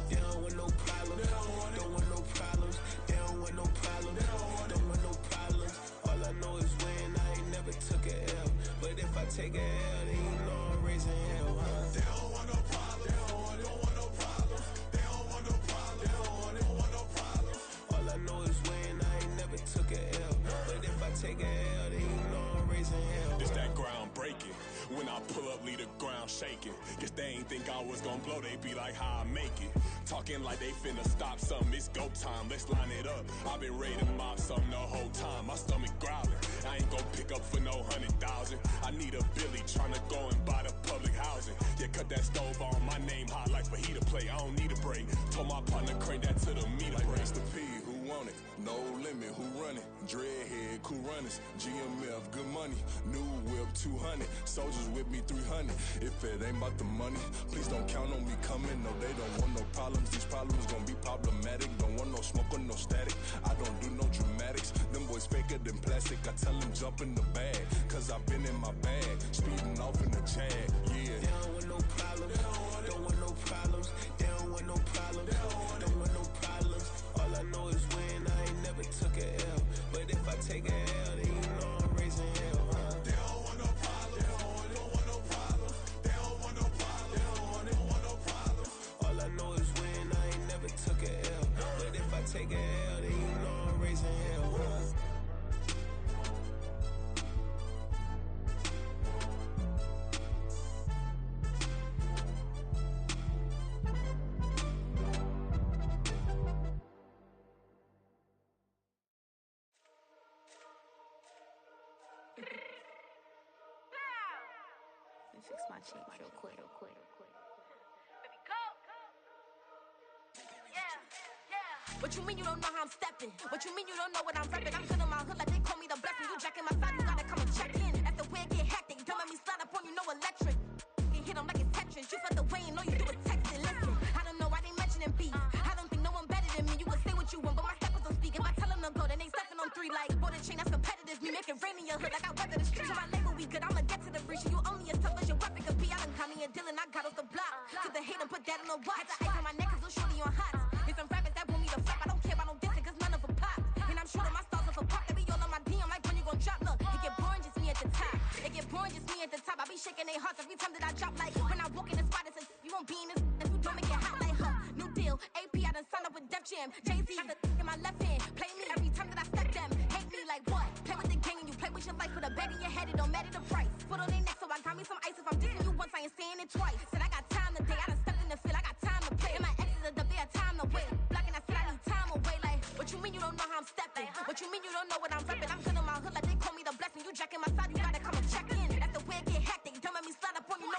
They don't want no problems. Don't want no problems. They don't want no problems. Don't want no problems. All I know is win. I ain't never took a L. But if I take a L, then you know I'm raising hell, huh? They don't want no problems. They don't want no problems. They don't want no problems. They don't want no problems. All I know is win. I ain't never took a L. But if I take a L, then you know I'm raising hell. It's that ground breaking. When I pull up, leave the ground shaking. Guess they ain't think I was gonna blow, they be like, how I make it. Talking like they finna stop something, it's go time, let's line it up. I've been ready to mop something the whole time, my stomach growling. I ain't gon' pick up for no 100,000. I need a Billy tryna go and buy the public housing. Yeah, cut that stove on, my name hot like fajita play. I don't need a break. Told my partner crank that to the meter like break. Best P, who want it? No limit, who run it? Dreadhead, cool runners. GMF, good money. New whip, 200. Soldiers with me, 300. If it ain't about the money, please don't count on me coming. No, they don't want no problems. These problems gon' be problematic. Don't want no smoke or no static. I don't do no dramatics. Them boys faker than plastic. I tell them jump in the bag, 'cause I've been in my bag. Speeding off in the Jag, yeah. They don't want no problems. Don't want no problems. They don't want no problems. Don't want no problems. All I know is win. I ain't never took a L. But if I take a L, then you know I'm raising hell, huh? They don't want no problems. They don't want no problems. They don't want no problems. They don't want no problems. All I know is win. I ain't never took a L. But if I take a L, then you know I'm raising hell, huh? Fix my cheeks real quick. What you mean you don't know how I'm stepping? What you mean you don't know what I'm repping? I'm good in my hood like they call me the blessing. You jacking my side, you gotta come and check in. That's the way it get hectic. Don't make me slide up on you, no electric. You hit them like it's Tetris. You felt the way and all you do is texting. Listen, I don't know why they mentioning beef. I don't think no one better than me. You can say what you want, but my steppers don't speak. If I tell them to go, then they stepping on 3 like bought a chain that's competitive. Me make it rain in your hood like I weather the streets. My label we good, I'ma get to the breach. You only as tough as your weapon could be. I done Connie and Dylan, I got off the block. Took the hate and put that on the watch. The ice on my neck is little shorty on hot. It's some rappers that want me to flop. I don't care about no dissing, 'cause none of them pop. And I'm shooting my stars off a pop. They be all on my DM like when you gon' drop. Look, it get boring, just me at the top. It get boring, just me at the top. I be shaking their hearts every time that I drop. Like when I walk in the spot, it says you won't be in this if you don't make it hot like her. New deal, AP, I done signed up with Def Jam. Jay-Z got the in my left hand. Play me every time that I step them. Hate me like what? Play with the gang and you play with your life. Put a bag in your head, it don't matter the price. Put on their neck, so I got me some ice. If I'm dissing you once, I ain't saying it twice. Said I got time today, I done stepped in the field, I got time to play. And my exes are up there, time to wait. Blocking, I said I need time away. Like, what you mean you don't know how I'm stepping? What you mean you don't know what I'm repping? I'm good in my hood like they call me the blessing. You jacking my side, you gotta come and check in. That's the way it get hectic. Don't make me slide up on you, no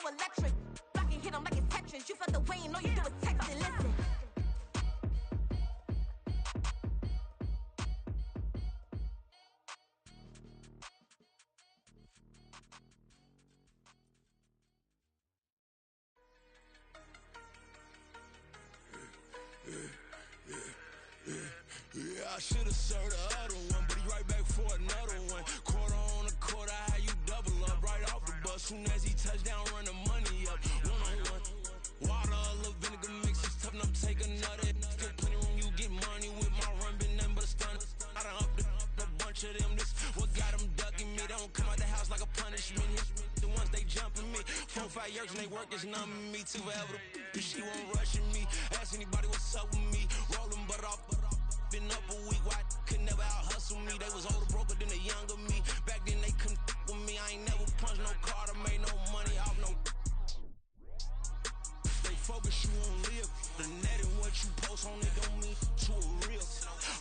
I should've served the other one, but he right back for another one. Quarter on a quarter, how you double up right off the bus. Soon as he touch down, run the money up. One-on-one. Water, a little vinegar mix, it's tough enough to take another. Still plenty room, you get money with my run, been nothing but a stun. I done up a bunch of them, this what got them ducking me. They don't come out the house like a punishment. The ones they jumping me. 4 or 5 years and they work is numbing me. Too forever, she won't rushing me. Ask anybody what's up with me. Rolling but off, been up a week, why could never out hustle me? They was older, broker than the younger me. Back then they couldn't with me. I ain't never punched no card or made no money off no. They focus you on live. The net and what you post on it don't mean to a real.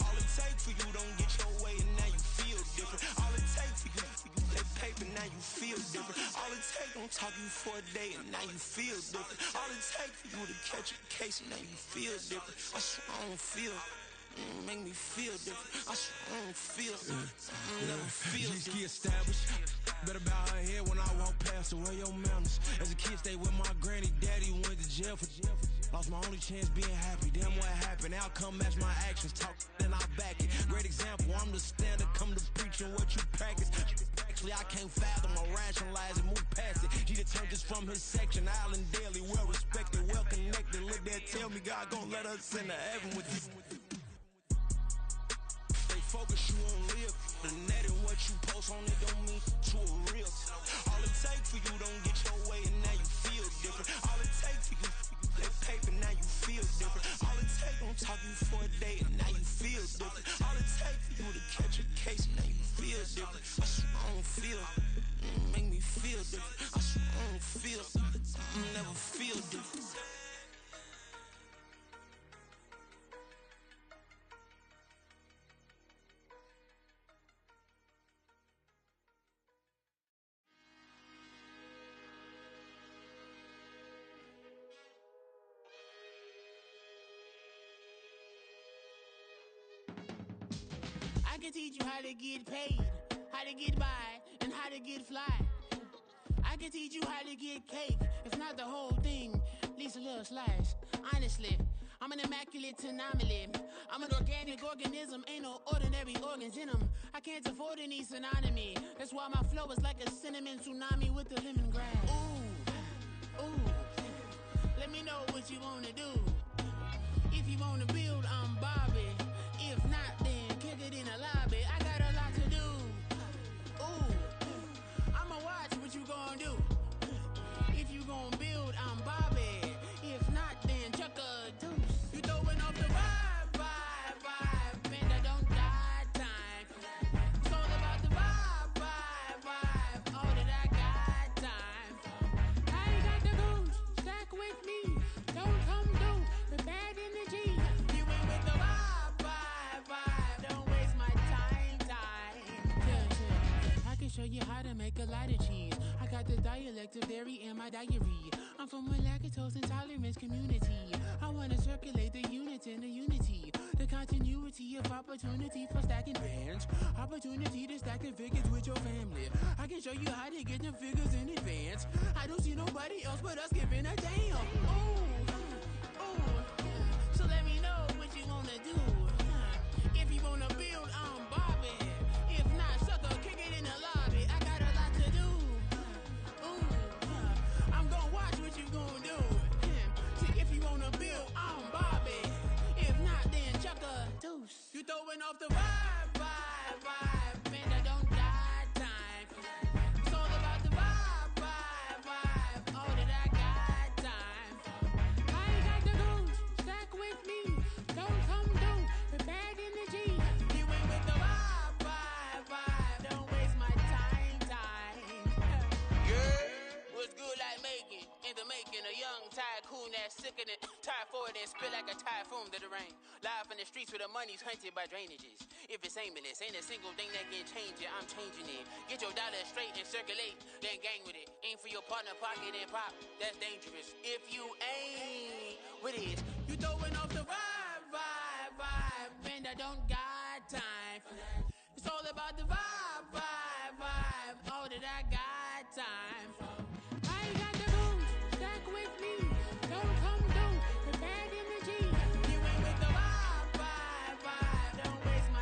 All it take for you don't get your way and now you feel different. All it take for you that paper, now you feel different. All it take don't talk you for a day and now you feel different. All it take for you to catch a case and now you feel different. I swear I don't feel. Make me feel different. I swear I don't feel. Never feel different. Established. Better bow her head when I walk past her. Where your manners? As a kid, stayed with my granny. Daddy went to jail for. Lost my only chance being happy. Damn, what happened? Outcome match my actions. Talk, then I back it. Great example. I'm the standard. Come to preaching what you practice. Actually, I can't fathom or rationalize it. Move past it. He determined just from his section. Island daily, well respected, well connected. Look there, tell me God gon' let us into heaven with this. Focus you on live. The net and what you post on it don't mean to a real. All it take for you don't get your way and now you feel different. All it take for you that paper, now you feel different. All it take don't talk you for a day and now you feel different. All it take for you to catch a case and now you feel different. I swear I don't feel. Make me feel different. I swear I don't feel. Never feel different. I can teach you how to get paid, how to get by, and how to get fly. I can teach you how to get cake, if not the whole thing, at least a little slice. Honestly, I'm an immaculate anomaly. I'm an organic organism, ain't no ordinary organs in them. I can't afford any synonymy. That's why my flow is like a cinnamon tsunami with the lemongrass. Ooh, ooh. Let me know what you wanna do. If you wanna build, I'm Bobby. If not, then kick it in the lobby. I got a lot to do. Ooh, I'ma watch what you gon' do. If you gon' build, I'm Bobby. If not, then chuck a deuce. You throwing off the vibe, and I don't got time. It's all about the vibe, all that I got time. I ain't got the goose, stack with me. Don't come through with bad energy. You ain't with the vibe, don't waste my time. Yeah. I can show you how to make a lot of cheese. I got the dialect of dairy in my diary. I'm from a lactose intolerance community. I wanna circulate the units in the unity. The continuity of opportunity for stacking bands. Opportunity to stack the figures with your family. I can show you how to get the figures in advance. I don't see nobody else but us giving a damn. Ooh. So let me know what you wanna do. If you wanna build, I'm Bobby. If not, sucker, kick it in the lobby. I got a lot to do. Ooh, I'm gonna watch what you gonna do. See, if you wanna build, I'm Bobby. If not, then chuck a deuce. You throwing off the vibe, man, I don't got time. It's all about the vibe, all that I got time. I ain't got the goose, stack with me. Don't come through with bad energy. You ain't with the vibe, don't waste my time. Yeah, what's good like making? In the making, a young tycoon that's sickening. Tie forward and spit like a typhoon to the rain. Live in the streets where the money's hunted by drainages. If it's aimless, ain't a single thing that can change it. I'm changing it. Get your dollar straight and circulate, then gang with it. Aim for your partner, pocket and pop. That's dangerous. If you ain't with it, you throwing off the vibe, and I don't got time for that. It's all about the vibe, all that I got time for. I ain't got the goose, stack with me. Don't come through with bad energy. You ain't with the vibe, don't waste my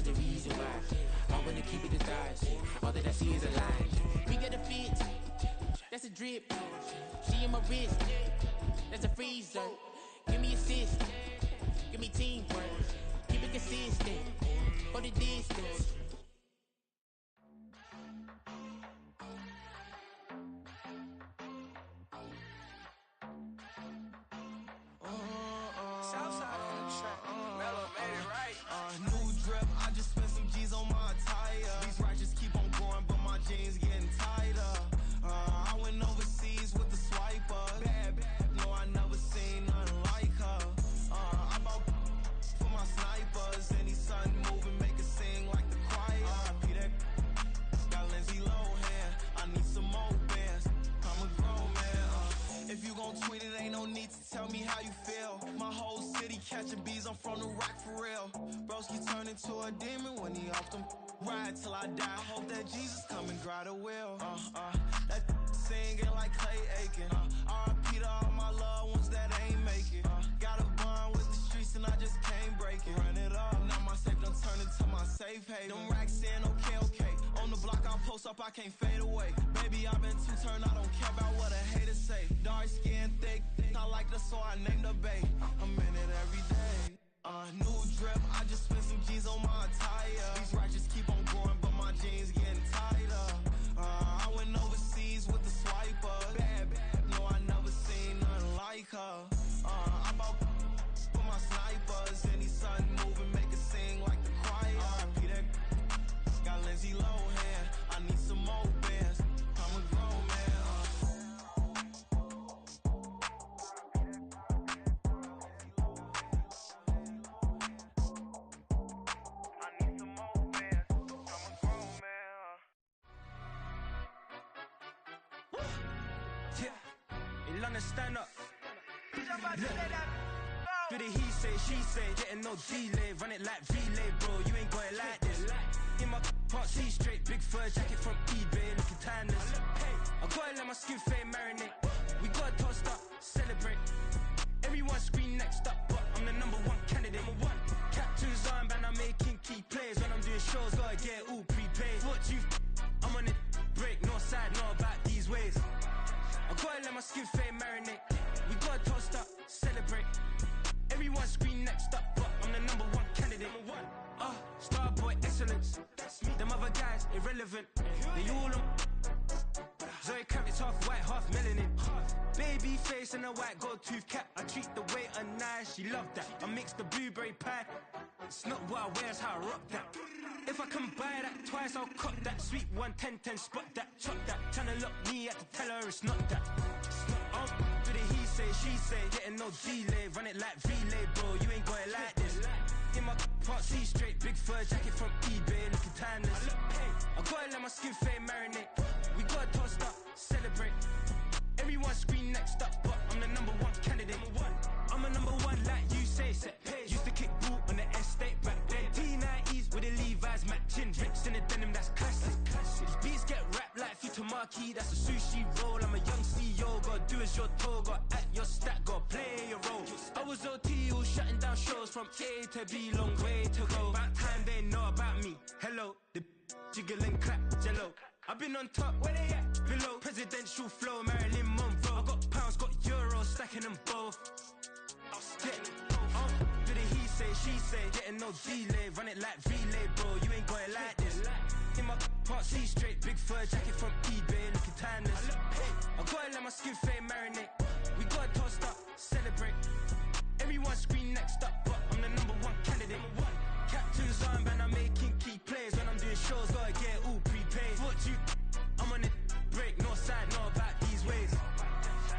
the reason why I wanna keep it as dice. All that I see is a lie. We got a fit, that's a drip. She in my wrist, that's a freezer. Give me assist, give me teamwork. Keep it consistent, for the distance. Southside on the track. Mellow made it right. New drip, I just spent some G's on my attire. These righteous keep on going, but my jeans getting tighter. I went overseas with the swiper. Bad, no, I never seen nothing like her. I bought for my snipers. Any sun moving, make it sing like the choir. Peter got Lindsay Lohan. I need some more bands. I'm a grown man. If you gon' tweet it, ain't no need to tell me how you feel. My whole city catching bees, I'm from the rock for real. Broski turn into a demon when he off them. Ride till I die, hope that Jesus come and grab the wheel. That singing like Clay Aiken. R.I.P. to all my loved ones that ain't make it. Got a bond with the streets and I just can't break it. Run it up, now my safe done turned into my safe haven. Them racks in, okay. On the block I'll post up, I can't fade away. Baby, I've been too turned, I don't care about what a hater say. Dark skin, thick, I like the so I named the bae. I'm in it every day. New drip, I just spent some G's on my attire. These righteous keep on going, but my jeans getting tighter. I went overseas with the swiper. Bad, no, I never seen nothing like her. I bought for my snipers. Any sun moving, make it sing like the choir. Peter got Lindsay Lohan. I need some more bands. I'm a grown man. In London, stand up. Look. Do the he say, she say, getting no delay. Run it like relay, bro. You ain't going like this. In my can't see straight. Big fur jacket from eBay, looking timeless. I gotta let my skin fade marinate. We gotta toast up, celebrate. Everyone scream next up, but I'm the number one candidate. Captain's armband, I'm making key plays. When I'm doing shows, gotta get all prepaid. What you I'm on it, break, no side, no about these ways. I gotta let my skin fade marinate. We gotta toast up, celebrate. Everyone scream next up, but I'm the number one candidate. Starboy excellence. Them other guys irrelevant. They all on. Zoe Kravitz half white, half melanin. Baby face and a white gold tooth cap. I treat the waiter nice, she love that. I mix the blueberry pie. It's not what I wear, it's how I rock that. If I can buy that twice, I'll cut that. Sweet 110, spot that, chop that. Tryna lock me at the teller, it's not that. Do the he say, she say, getting no delay. Run it like relay, bro, you ain't going like this. In my can't see straight, big fur jacket from eBay, looking timeless. I gotta let my skin fade marinate. We gotta toast up, celebrate. Everyone scream next up, but I'm the number one candidate. I'm a number one like you say, set pace. Used to kick boot on the estate back then. T90s with the Levi's matching. Rips in the denim, that's classic. These beats get wrapped like Futamaki, that's a sushi roll. I'm a young CEO, gotta do as you're told. Gotta act your stat, gotta play your role. I was OT, all shutting down shows from A to B, long way to go. About time they know about me. Hello, the jiggle and clap, jello. I've been on top, where they at? Below, presidential flow, Marilyn Monroe. I got pounds, got euros, stacking them both. Do the he say, she say, getting no delay. Run it like relay, bro, you ain't going like this. In my can't see straight, big fur jacket from eBay, looking timeless. I gotta let my skin fade marinate. We gotta toast up, celebrate. Everyone scream next up, but I'm the number one candidate. Captain's armband, I'm making key plays. When I'm doing shows, gotta get all prepaid. What you I'm on it, break, no side, no about these ways.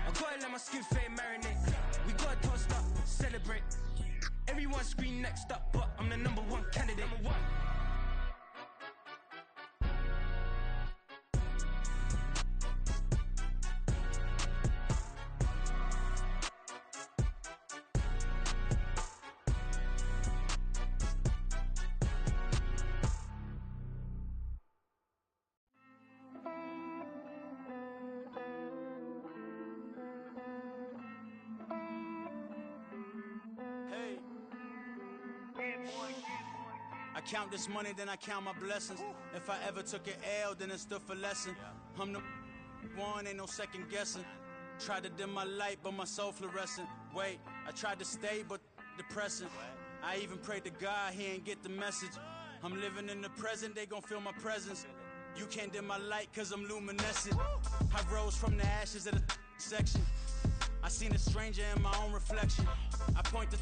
I gotta let my skin fade marinate. We gotta toast up, celebrate. Everyone scream next up, but I'm the number one candidate. count this money, then I count my blessings. If I ever took an L, then it stood for lesson. I'm the one, ain't no second guessing. Tried to dim my light, but my soul fluorescent. Wait, I tried to stay, but depressing. I even prayed to God, he ain't get the message. I'm living in the present, they gon' feel my presence. You can't dim my light, cause I'm luminescent. I rose from the ashes of the section. I seen a stranger in my own reflection. I point the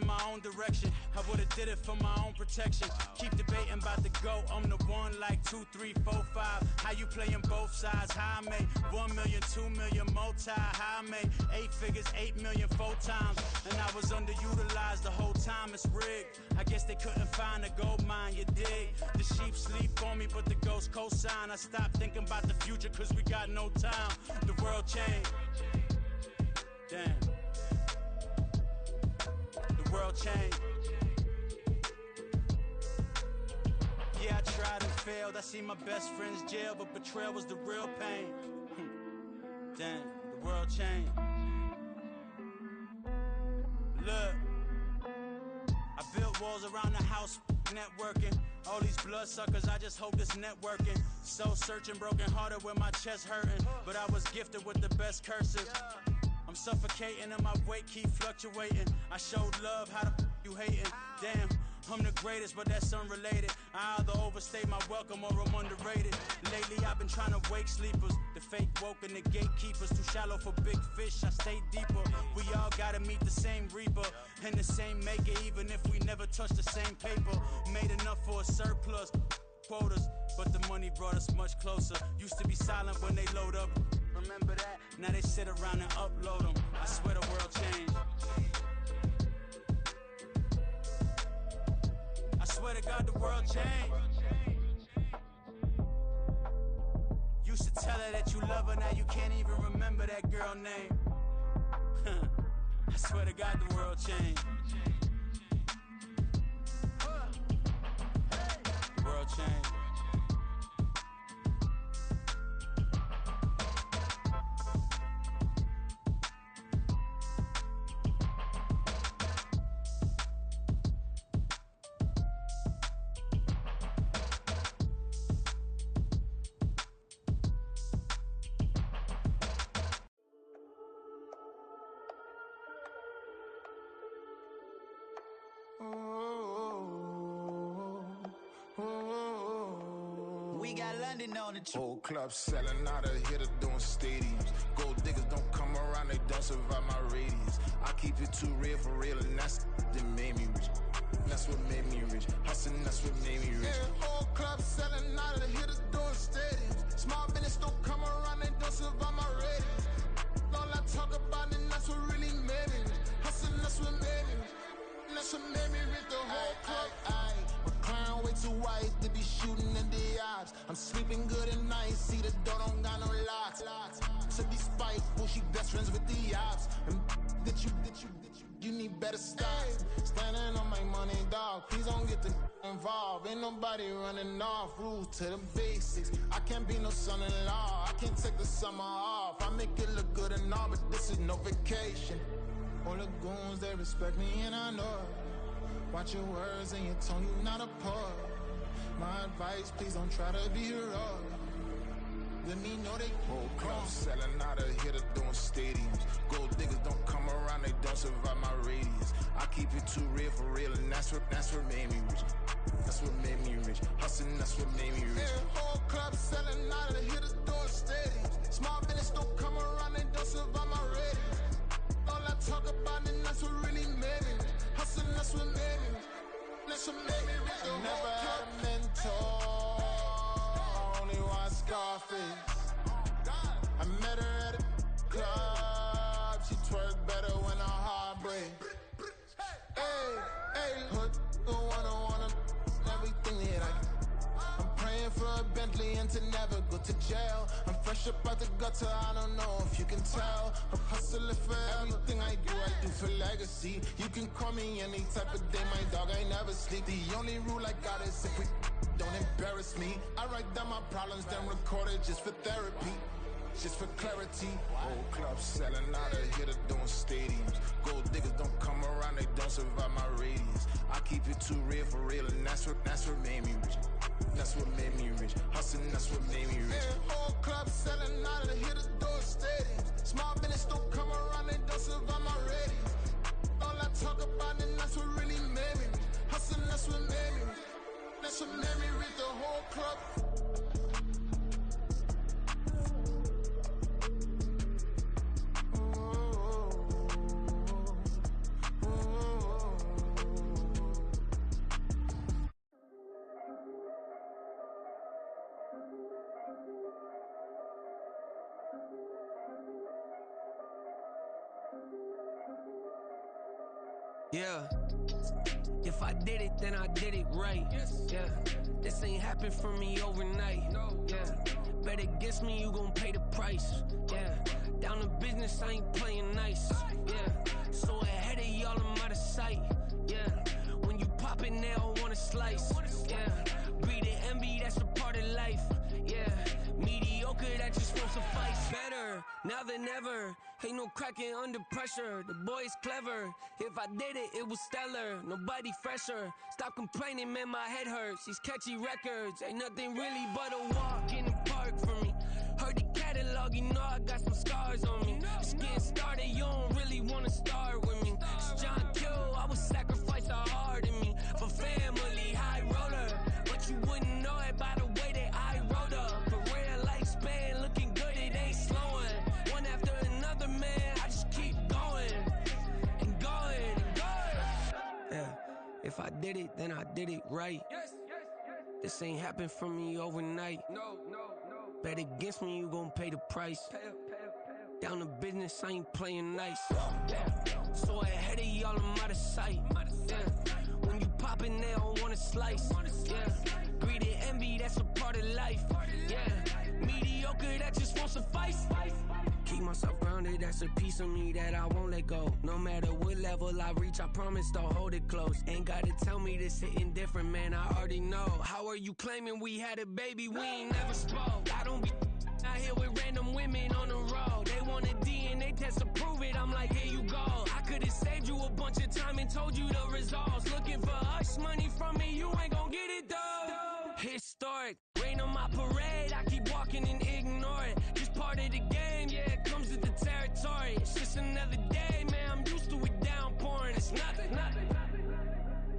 in my own direction. I would've did it for my own protection. Keep debating about the GOAT. I'm the one like 2, 3, 4, 5. How you playing both sides? How I made 1 million, 2 million multi. How I made 8 figures, 8 million 4 times. And I was underutilized the whole time. It's rigged. I guess they couldn't find a gold mine, you dig? The sheep sleep on me, but the ghost cosign. I stopped thinking about the future, cause we got no time. The world changed. Damn. The world changed. Yeah, I tried and failed. I see my best friends jail, but betrayal was the real pain. Damn, the world changed. Look, I built walls around the house, networking. All these bloodsuckers, I just hope this networking. Soul searching, broken hearted with my chest hurting. But I was gifted with the best curses. I'm suffocating and my weight keep fluctuating. I showed love, how the you hating? Damn, I'm the greatest, but that's unrelated. I either overstay my welcome or I'm underrated. Lately I've been trying to wake sleepers. The fake woke and the gatekeepers. Too shallow for big fish, I stay deeper. We all gotta meet the same reaper and the same maker, even if we never touch the same paper. Made enough for a surplus quotas, but the money brought us much closer. Used to be silent when they load up. Remember that? Now they sit around and upload them. I swear the world changed. I swear to God the world changed. Used to tell her that you love her, now you can't even remember that girl name. I swear to God the world changed. The world changed. We got London on the Whole club selling out of hitter doing stadiums. Gold diggers don't come around, they don't survive my radius. I keep it too real for real, and that's that made me rich. That's what made me rich. Hustling, that's what made me rich. Yeah, whole club selling out of hitters doing stadiums. Small business don't come around, they don't survive my radius. All I talk about, and that's what really made me rich. Hustling, that's what made me rich. And that's what made me rich, the whole club. My clown way too wise to be shooting in the eyes. I'm sleeping good at night, see the door don't got no locks. To be spiteful, she best friends with the ops. And that you need better stop. Standing on my money, dog. Please don't get the involved. Ain't nobody running off. Rules to the basics. I can't be no son-in-law. I can't take the summer off. I make it look good and all, but this is no vacation. All the goons, they respect me and I know it. Watch your words and your tone, you not a poet. My advice, please don't try to be heroic. Let me know they whole club selling out of hitter doing stadiums. Gold diggers don't come around, they don't survive my radius. I keep it too real for real, and that's what made me rich. That's what made me rich. Hustling, that's what made me rich. Yeah, whole club selling out of the hitters doing stadiums. Small business don't come around, they don't survive my radius. All I talk about, and that's what really made me rich. Hustling, that's what made me rich. That's what made me rich. I never had a mentor. Only one Scarface. I met her at a club. She twerk better when her heart breaks. Hey, hood, wanna everything that I'm praying for a Bentley and to never go to jail. I'm fresh up out the gutter, I don't know if you can tell. I'm hustling for everything I do for legacy. You can call me any type of day, my dog, I never sleep. The only rule I got is if we don't embarrass me. I write down my problems, then record it just for therapy. Just for clarity, whole club selling out of hitter doing stadiums. Gold diggers don't come around, they don't survive my radius. I keep it too real, and that's what made me rich. That's what made me rich. Hustling, that's what made me rich. Yeah, whole club selling out of the hitter doing stadiums. Small business don't come around, they don't survive my radius. All I talk about, and that's what really made me rich. Hustling, that's what made me rich. That's what made me rich, the whole club. Yeah, if I did it, then I did it right. Yeah, this ain't happened for me overnight. Yeah, bet against me, you gon' pay the price. Yeah, down to business, I ain't playing nice. Yeah, so ahead of y'all, I'm out of sight. Yeah, when you pop it, they all wanna slice. Yeah, greed and envy, that's a part of life. Yeah, mediocre, that just won't suffice. Better now than ever. Ain't no cracking under pressure. The boy's clever. If I did it, it was stellar. Nobody fresher. Stop complaining, man, my head hurts. These catchy records ain't nothing really but a walk in the park for me. Heard the catalog, you know I got some scars on me. Just getting started, you don't really wanna start with me. It's John Kill, I would sacrifice a heart in me for family, high roller. But you wouldn't know it by the way that I wrote up. Career lifespan looking good, it ain't slowing. One after another, man, I just keep going and going and going. Yeah, if I did it, then I did it right. This ain't happened for me overnight. No. Bet against me, you gon' pay the price. Down to business, I ain't playing nice. So ahead of y'all, I'm out of sight. Yeah, when you poppin', they don't wanna slice. Yeah, greed and envy, that's a part of life. Yeah, mediocre, that just won't suffice. Keep myself grounded, that's a piece of me that I won't let go. No matter what level I reach, I promise to hold it close. Ain't gotta tell me this hitting different, man, I already know. How are you claiming we had a baby, we ain't never spoke? I don't be out here with random women on the road. They want a DNA test to prove it, I'm like, here you go. I could've saved you a bunch of time and told you the results. Looking for hush money from me, you ain't gon' get it though. Historic, rain on my parade, I keep walking and ignore it. Just part of the game, yeah, it comes with the territory. It's just another day, man, I'm used to it downpouring. It's nothing.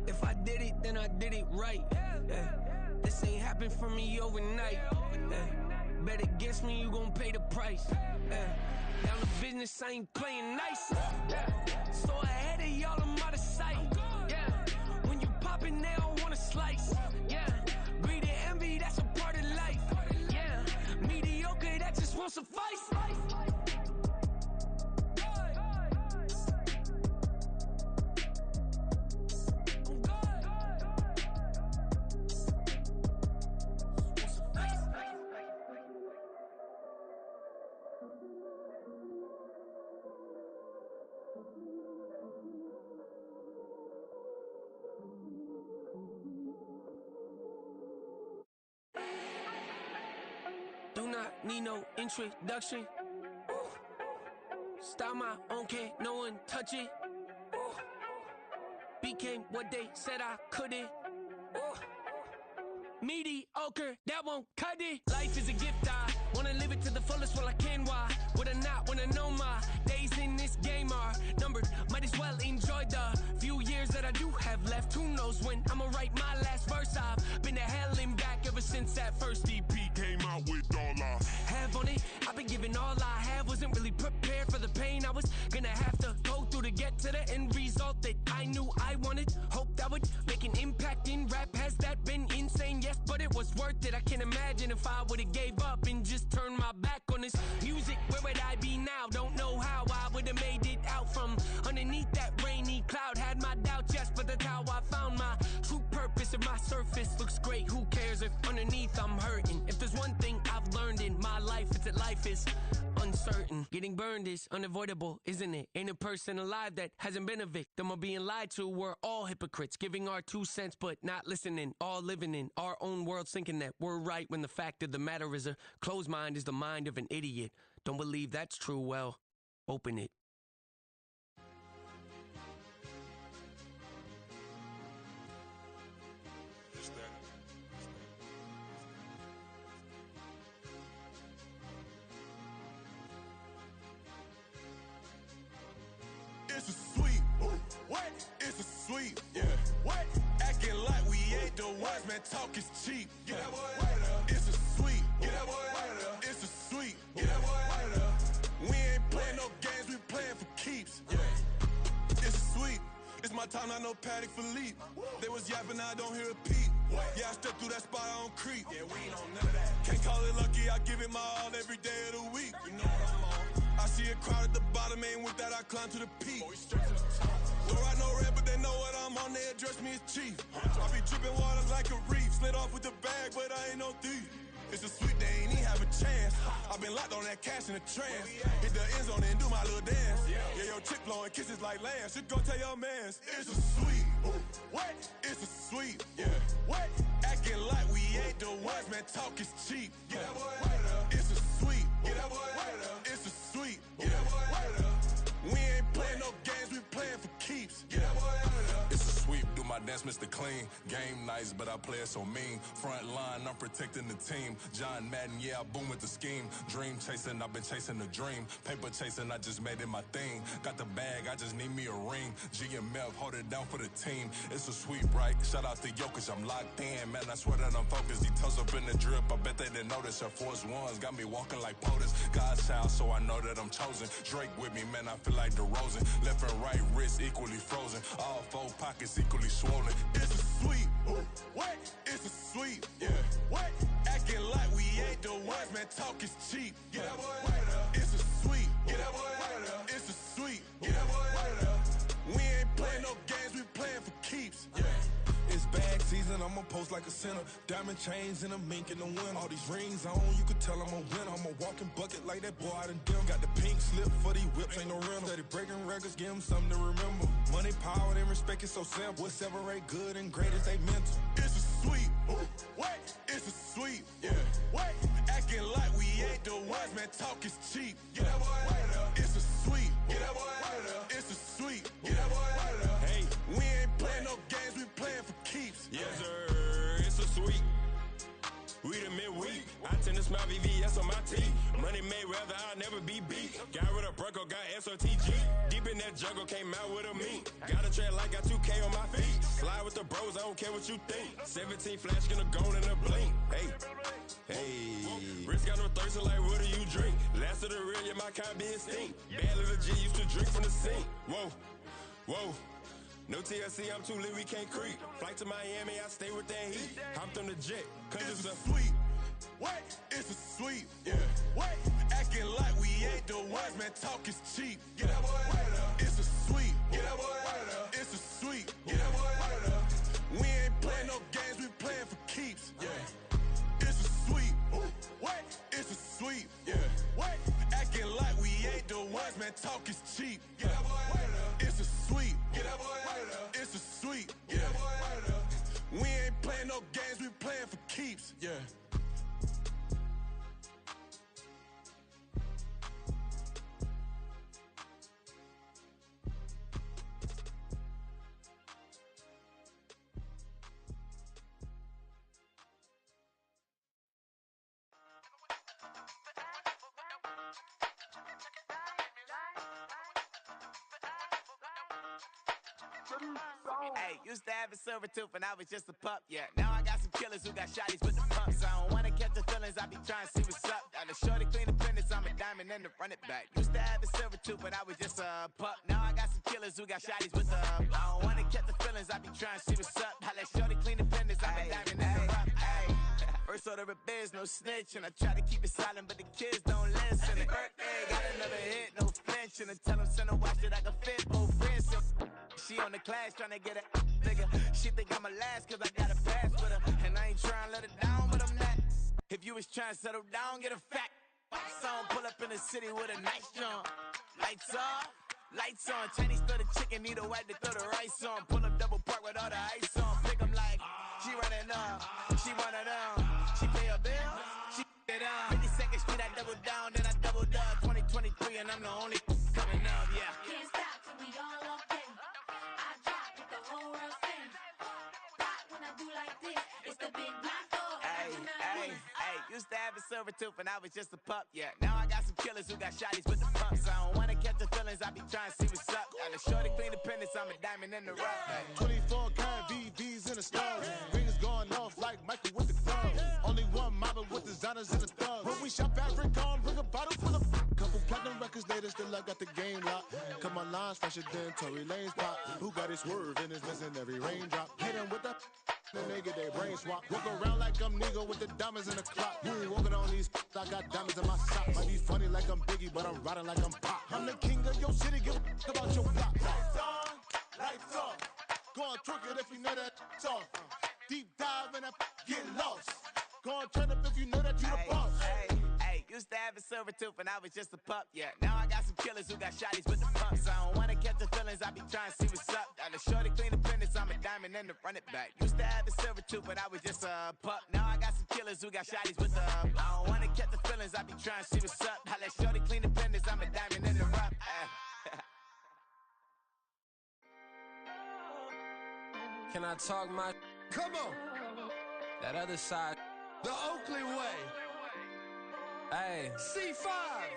If I did it, then I did it right. Yeah. This ain't happened for me overnight. Yeah. Bet against me, you gon' pay the price. Yeah. Down to business, I ain't playing nice. Yeah. So ahead of y'all, I'm out of sight. Yeah. When you poppin', they don't wanna slice. Yeah. Greed and envy, that's a part of life. Yeah. Mediocre, that just won't suffice. Do not need no introduction. Style my own, can't no one touch it. Became what they said I couldn't. Mediocre, that won't cut it. Life is a gift, I wanna live it to the fullest while I can. Why would I not wanna know my days in this game are numbered? Might as well enjoy the few years that I do have left. Who knows when I'ma write my last verse? I've been to hell and back ever since that first EP came out with all I have on it. I've been giving all I have, wasn't really prepared for the pain I was gonna have to go through to get to the end result that I knew I wanted. Hoped I would make an impact in rap. Has that been insane? Yes, but it was worth it. I can't imagine if I would've gave up and just turned my back on this music. Where would I be now? Don't know how I would've made it out from underneath that rainy cloud. Had my doubts, yes, but that's how I found my true purpose. If my surface looks great, who cares if underneath I'm hurting? If there's one thing I've learned in my life, it's that life is uncertain. certain. Getting burned is unavoidable, isn't it? Ain't a person alive that hasn't been a victim of being lied to. We're all hypocrites, giving our 2 cents but not listening. All living in our own world, thinking that we're right when the fact of the matter is a closed mind is the mind of an idiot. Don't believe that's true? Well, open it. It's a sweep. What? It's a sweep. Yeah. What? Acting like we ain't the ones, man. Talk is cheap. Get that boy out of there. It's a sweep. Get that boy out of there. It's a sweep. Get that boy out of there. We ain't playing no games, we playing for keeps. Yeah. It's a sweep. It's my time, not no paddock for leap. They was yapping, I don't hear a peep. Yeah, I step through that spot, I don't creep. Yeah, we ain't on none of that. Can't call it lucky, I give it my all every day of the week. You know what I'm on. I see a crowd at the bottom, and with that I climb to the peak. Don't write no red, but they know what I'm on, they address me as chief. I be dripping water like a reef, slid off with the bag, but I ain't no thief. It's a sweet, they ain't even have a chance. I been locked on that cash in a trance. Hit the end zone and do my little dance. Yeah, your chick blowing kisses like lambs. You go tell your mans. It's a sweet. What? It's a sweet. Yeah. What? Acting like we ain't the ones, man. Talk is cheap. Get that boy out of there. It's a sweet. Get that boy out of there. It's a sweet. Get that boy out of there. We ain't playing no games, we playing for keeps. Get that boy out of there. It's a sweep, do my dance, Mr. Clean. Game nice, but I play it so mean. Front line, I'm protecting the team. John Madden, yeah, I boom with the scheme. Dream chasing, I've been chasing the dream. Paper chasing, I just made it my thing. Got the bag, I just need me a ring. GMF, hold it down for the team. It's a sweep, right? Shout out to Jokic, I'm locked in. Man, I swear that I'm focused. These toes up in the drip, I bet they didn't notice. Her force ones got me walking like POTUS. God's child, so I know that I'm chosen. Drake with me, man, I feel like DeRozan. Left and right wrist equally frozen. All 4 pockets equally swollen. It's a sweep. What? It's a sweep. Yeah. What? Acting like we ain't the ones, man. Talk is cheap. Get that boy out of there. It's a sweep. Get that boy out of there. It's a sweep. Get that boy out of there. We ain't playing no games, we playing for keeps. Yeah. It's bag season, I'ma post like a sinner. Diamond chains and a mink in the wind. All these rings on, you could tell I'm a winner. I'm a walking bucket like that boy out in dim. Got the pink slip for these whips, ain't no rental. Steady breaking records, give them something to remember. Money, power, and respect is so simple. What separate good and great is they mental. It's a sweep. What? It's a sweep. Yeah. What? Acting like we ain't the ones, man. Talk is cheap. Get that boy out of there. It's a sweep. Get that boy out of there. It's a sweep. Get that boy out of there. Hey, we ain't playing no games, we playing for keeps. Yes, sir. It's a sweep. We the midweek. I tend to smile VVS on my teeth. Money made rather I'll never be beat. Got rid of Bronco, got SOTG. Deep in that jungle, came out with a meat. Got a tread like got 2K on my feet. Slide with the bros, I don't care what you think. 17 flash gonna go in a blink. Hey, hey. Wrist got no thirst, like what do you drink? Last of the real, yeah, my kind be extinct. Bad little G used to drink from the sink. Whoa, whoa. No TLC, I'm too lit, we can't creep. Flight to Miami, I stay with that heat. Hopped on the jet, cause it's a sweep. What? It's a sweep. Yeah. What? Acting like we ain't the ones, man. Talk is cheap. Get that boy out of there. It's a sweep. Get that boy out of there. It's a sweep. Get that boy out of there. We ain't playing no games, we playing for keeps. Yeah. It's a sweep. What? It's a sweep. Yeah. What? Acting like we ain't the ones, man. Talk is cheap. Get that boy out of there. It's a sweep. Get that boy out of there. It's a sweep. Get that boy out of there. We ain't playing no games, we playing for keeps. Yeah. Hey, used to have a silver tooth when I was just a pup, yeah. Now I got some killers who got shotties with the pumps. I don't wanna catch the feelings, I be trying to see what's up. Got a shorty clean the fitness, I'm a diamond and to run it back. Used to have a silver tooth when I was just a pup. Now I got some killers who got shotties with the I don't wanna catch the feelings, I be trying to see what's up. I let shorty clean the fitness, I'm a diamond and to run First order of biz, no snitch. And I try to keep it silent, but the kids don't listen. And birthday, got another hit, no flinch. And I tell them, send a watch that I can fit both wrists. She on the class, trying to get a nigga. She think I'm a last, cause I got a pass with her. And I ain't trying to let her down, but I'm not. If you was trying to settle down, get a fact. song, pull up in the city with a nice jump. Lights off, lights on. Chinese throw the chicken, need a wipe to throw the rice on. Pull up double park with all the ice on. Pick 'em like, she running up, she one of them. She pay her bills, she it up. 52nd Street, I double down, then I double up. 2023, and I'm the only coming up, yeah. Can't stop till we all okay. I drop with the whole world sing. Rock when I do like this, it's the big black dog. Hey, used to have a silver tooth and I was just a pup, yeah. Now I got some killers who got shotties with the pumps. I don't wanna catch the feelings, I be trying to see what's up. Got a shorty clean the pendants, I'm a diamond in the rough. 24 karat VVs in the stars. Rings going off like Michael with the glove. Only one mobbing with designers in the thugs. When we shop fabric on, bring a bottle full of couple platinum records later, still I got the game locked. Cut my lines fresher than Tory Lane's pop. Who got it swerve and is missing every raindrop. Hit him with that. Then they get their brain swap. Walk around like I'm nigga with the diamonds in the clock. You ain't walking on these, I got diamonds in my socks. Might be funny like I'm Biggie, but I'm riding like I'm Pop. I'm the king of your city, give a about your block. Lights on, lights off. Go on, twerk it if you know that off. Deep dive and get lost. Go on, turn up if you know that you the boss. Hey, used to have a silver tooth and I was just a pup, yeah. Now I got some killers who got shotties with the pumps. I don't wanna catch the feelings, I be trying to see what's up. Got a shorty clean the pendants, I'm a diamond and to run it back. Used to have a silver tooth, but I was just a pup. Now I got some killers who got shotties with the I don't wanna catch the feelings, I be trying to see what's up. I let shorty clean the pendants, I'm a diamond in the rough. Can I talk my? Come on. That other side. The Oakland way. Hey, C5.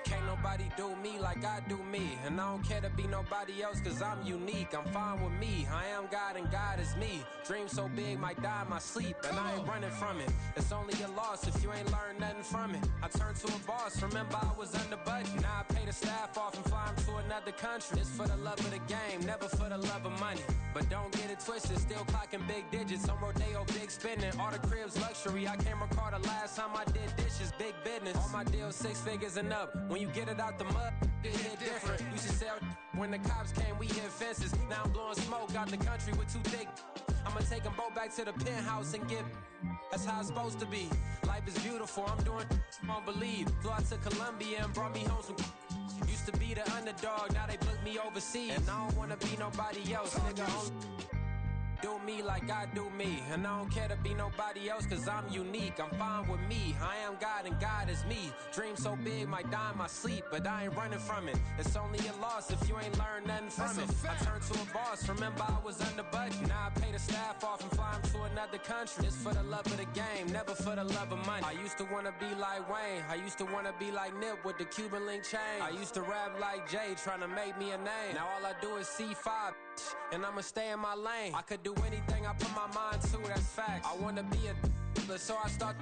Can't nobody do me like I do me. And I don't care to be nobody else cause I'm unique. I'm fine with me, I am God and God is me. Dream so big, might die in my sleep. And I ain't running from it. It's only a loss if you ain't learned nothing from it. I turned to a boss, remember I was under budget. Now I pay the staff off and fly them to another country. It's for the love of the game, never for the love of money. But don't get it twisted, still clocking big digits. On Rodeo, big spending, all the cribs luxury. I can't recall the last time I did dishes, big business. All my deals 6 figures and up. When you get it out the mud, it hit different. Used to sell when the cops came, we hit fences. Now I'm blowing smoke out the country with 2 thick. I'ma take them both back to the penthouse and get. That's how it's supposed to be. Life is beautiful, I'm doing won't believe. Flew out to Colombia and brought me home some. Used to be the underdog, now they book me overseas. And I don't wanna be nobody else, nigga. Do me like I do me. And I don't care to be nobody else cause I'm unique. I'm fine with me, I am God and God is me. Dream so big, might die in my sleep. But I ain't running from it. It's only a loss if you ain't learned nothing from it. I turned to a boss, remember I was under budget. Now I pay the staff off and fly them to another country. It's for the love of the game, never for the love of money. I used to wanna be like Wayne, I used to wanna be like Nip with the Cuban link chain. I used to rap like Jay, trying to make me a name. Now all I do is C5, and I'ma stay in my lane. I could do anything I put my mind to, that's facts. I wanna be a so I start.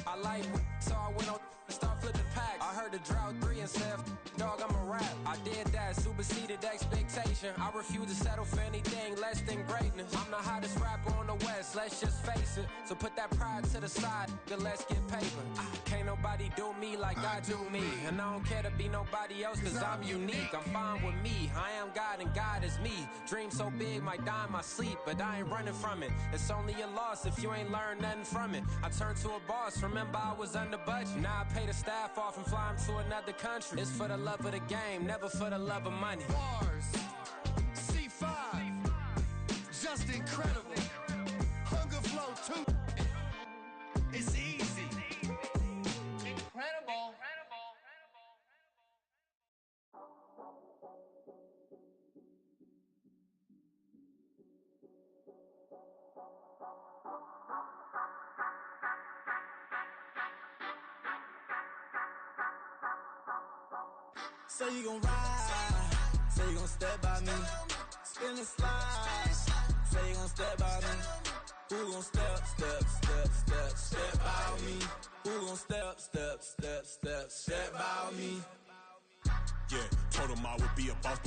I like so I went on start flipping packs. I heard the drought 3 and said, dog, I'm a rap. I did that, superseded expectation. I refuse to settle for anything less than greatness. I'm the hottest rapper on the West, let's just face it. So put that pride to the side, then let's get paper. Can't nobody do me like I do me. And I don't care to be nobody else cause I'm unique. I'm fine with me, I am God and God is me. Dream so big, might die in my sleep. But I ain't running from it. It's only a loss if you ain't learned nothing from it. I turned to a boss, remember I was under budget. Now I pay the staff off and fly them to another country. It's for the love of the game, never for the love of money. Bars, C5, just incredible. Hunger flow too. It's easy. Incredible. So you gon' ride, say you gon' step by me, spin and slide, say you gon' step by me. Who gon' step by me? Who gon' step by me? Yeah, told him I would be a boss.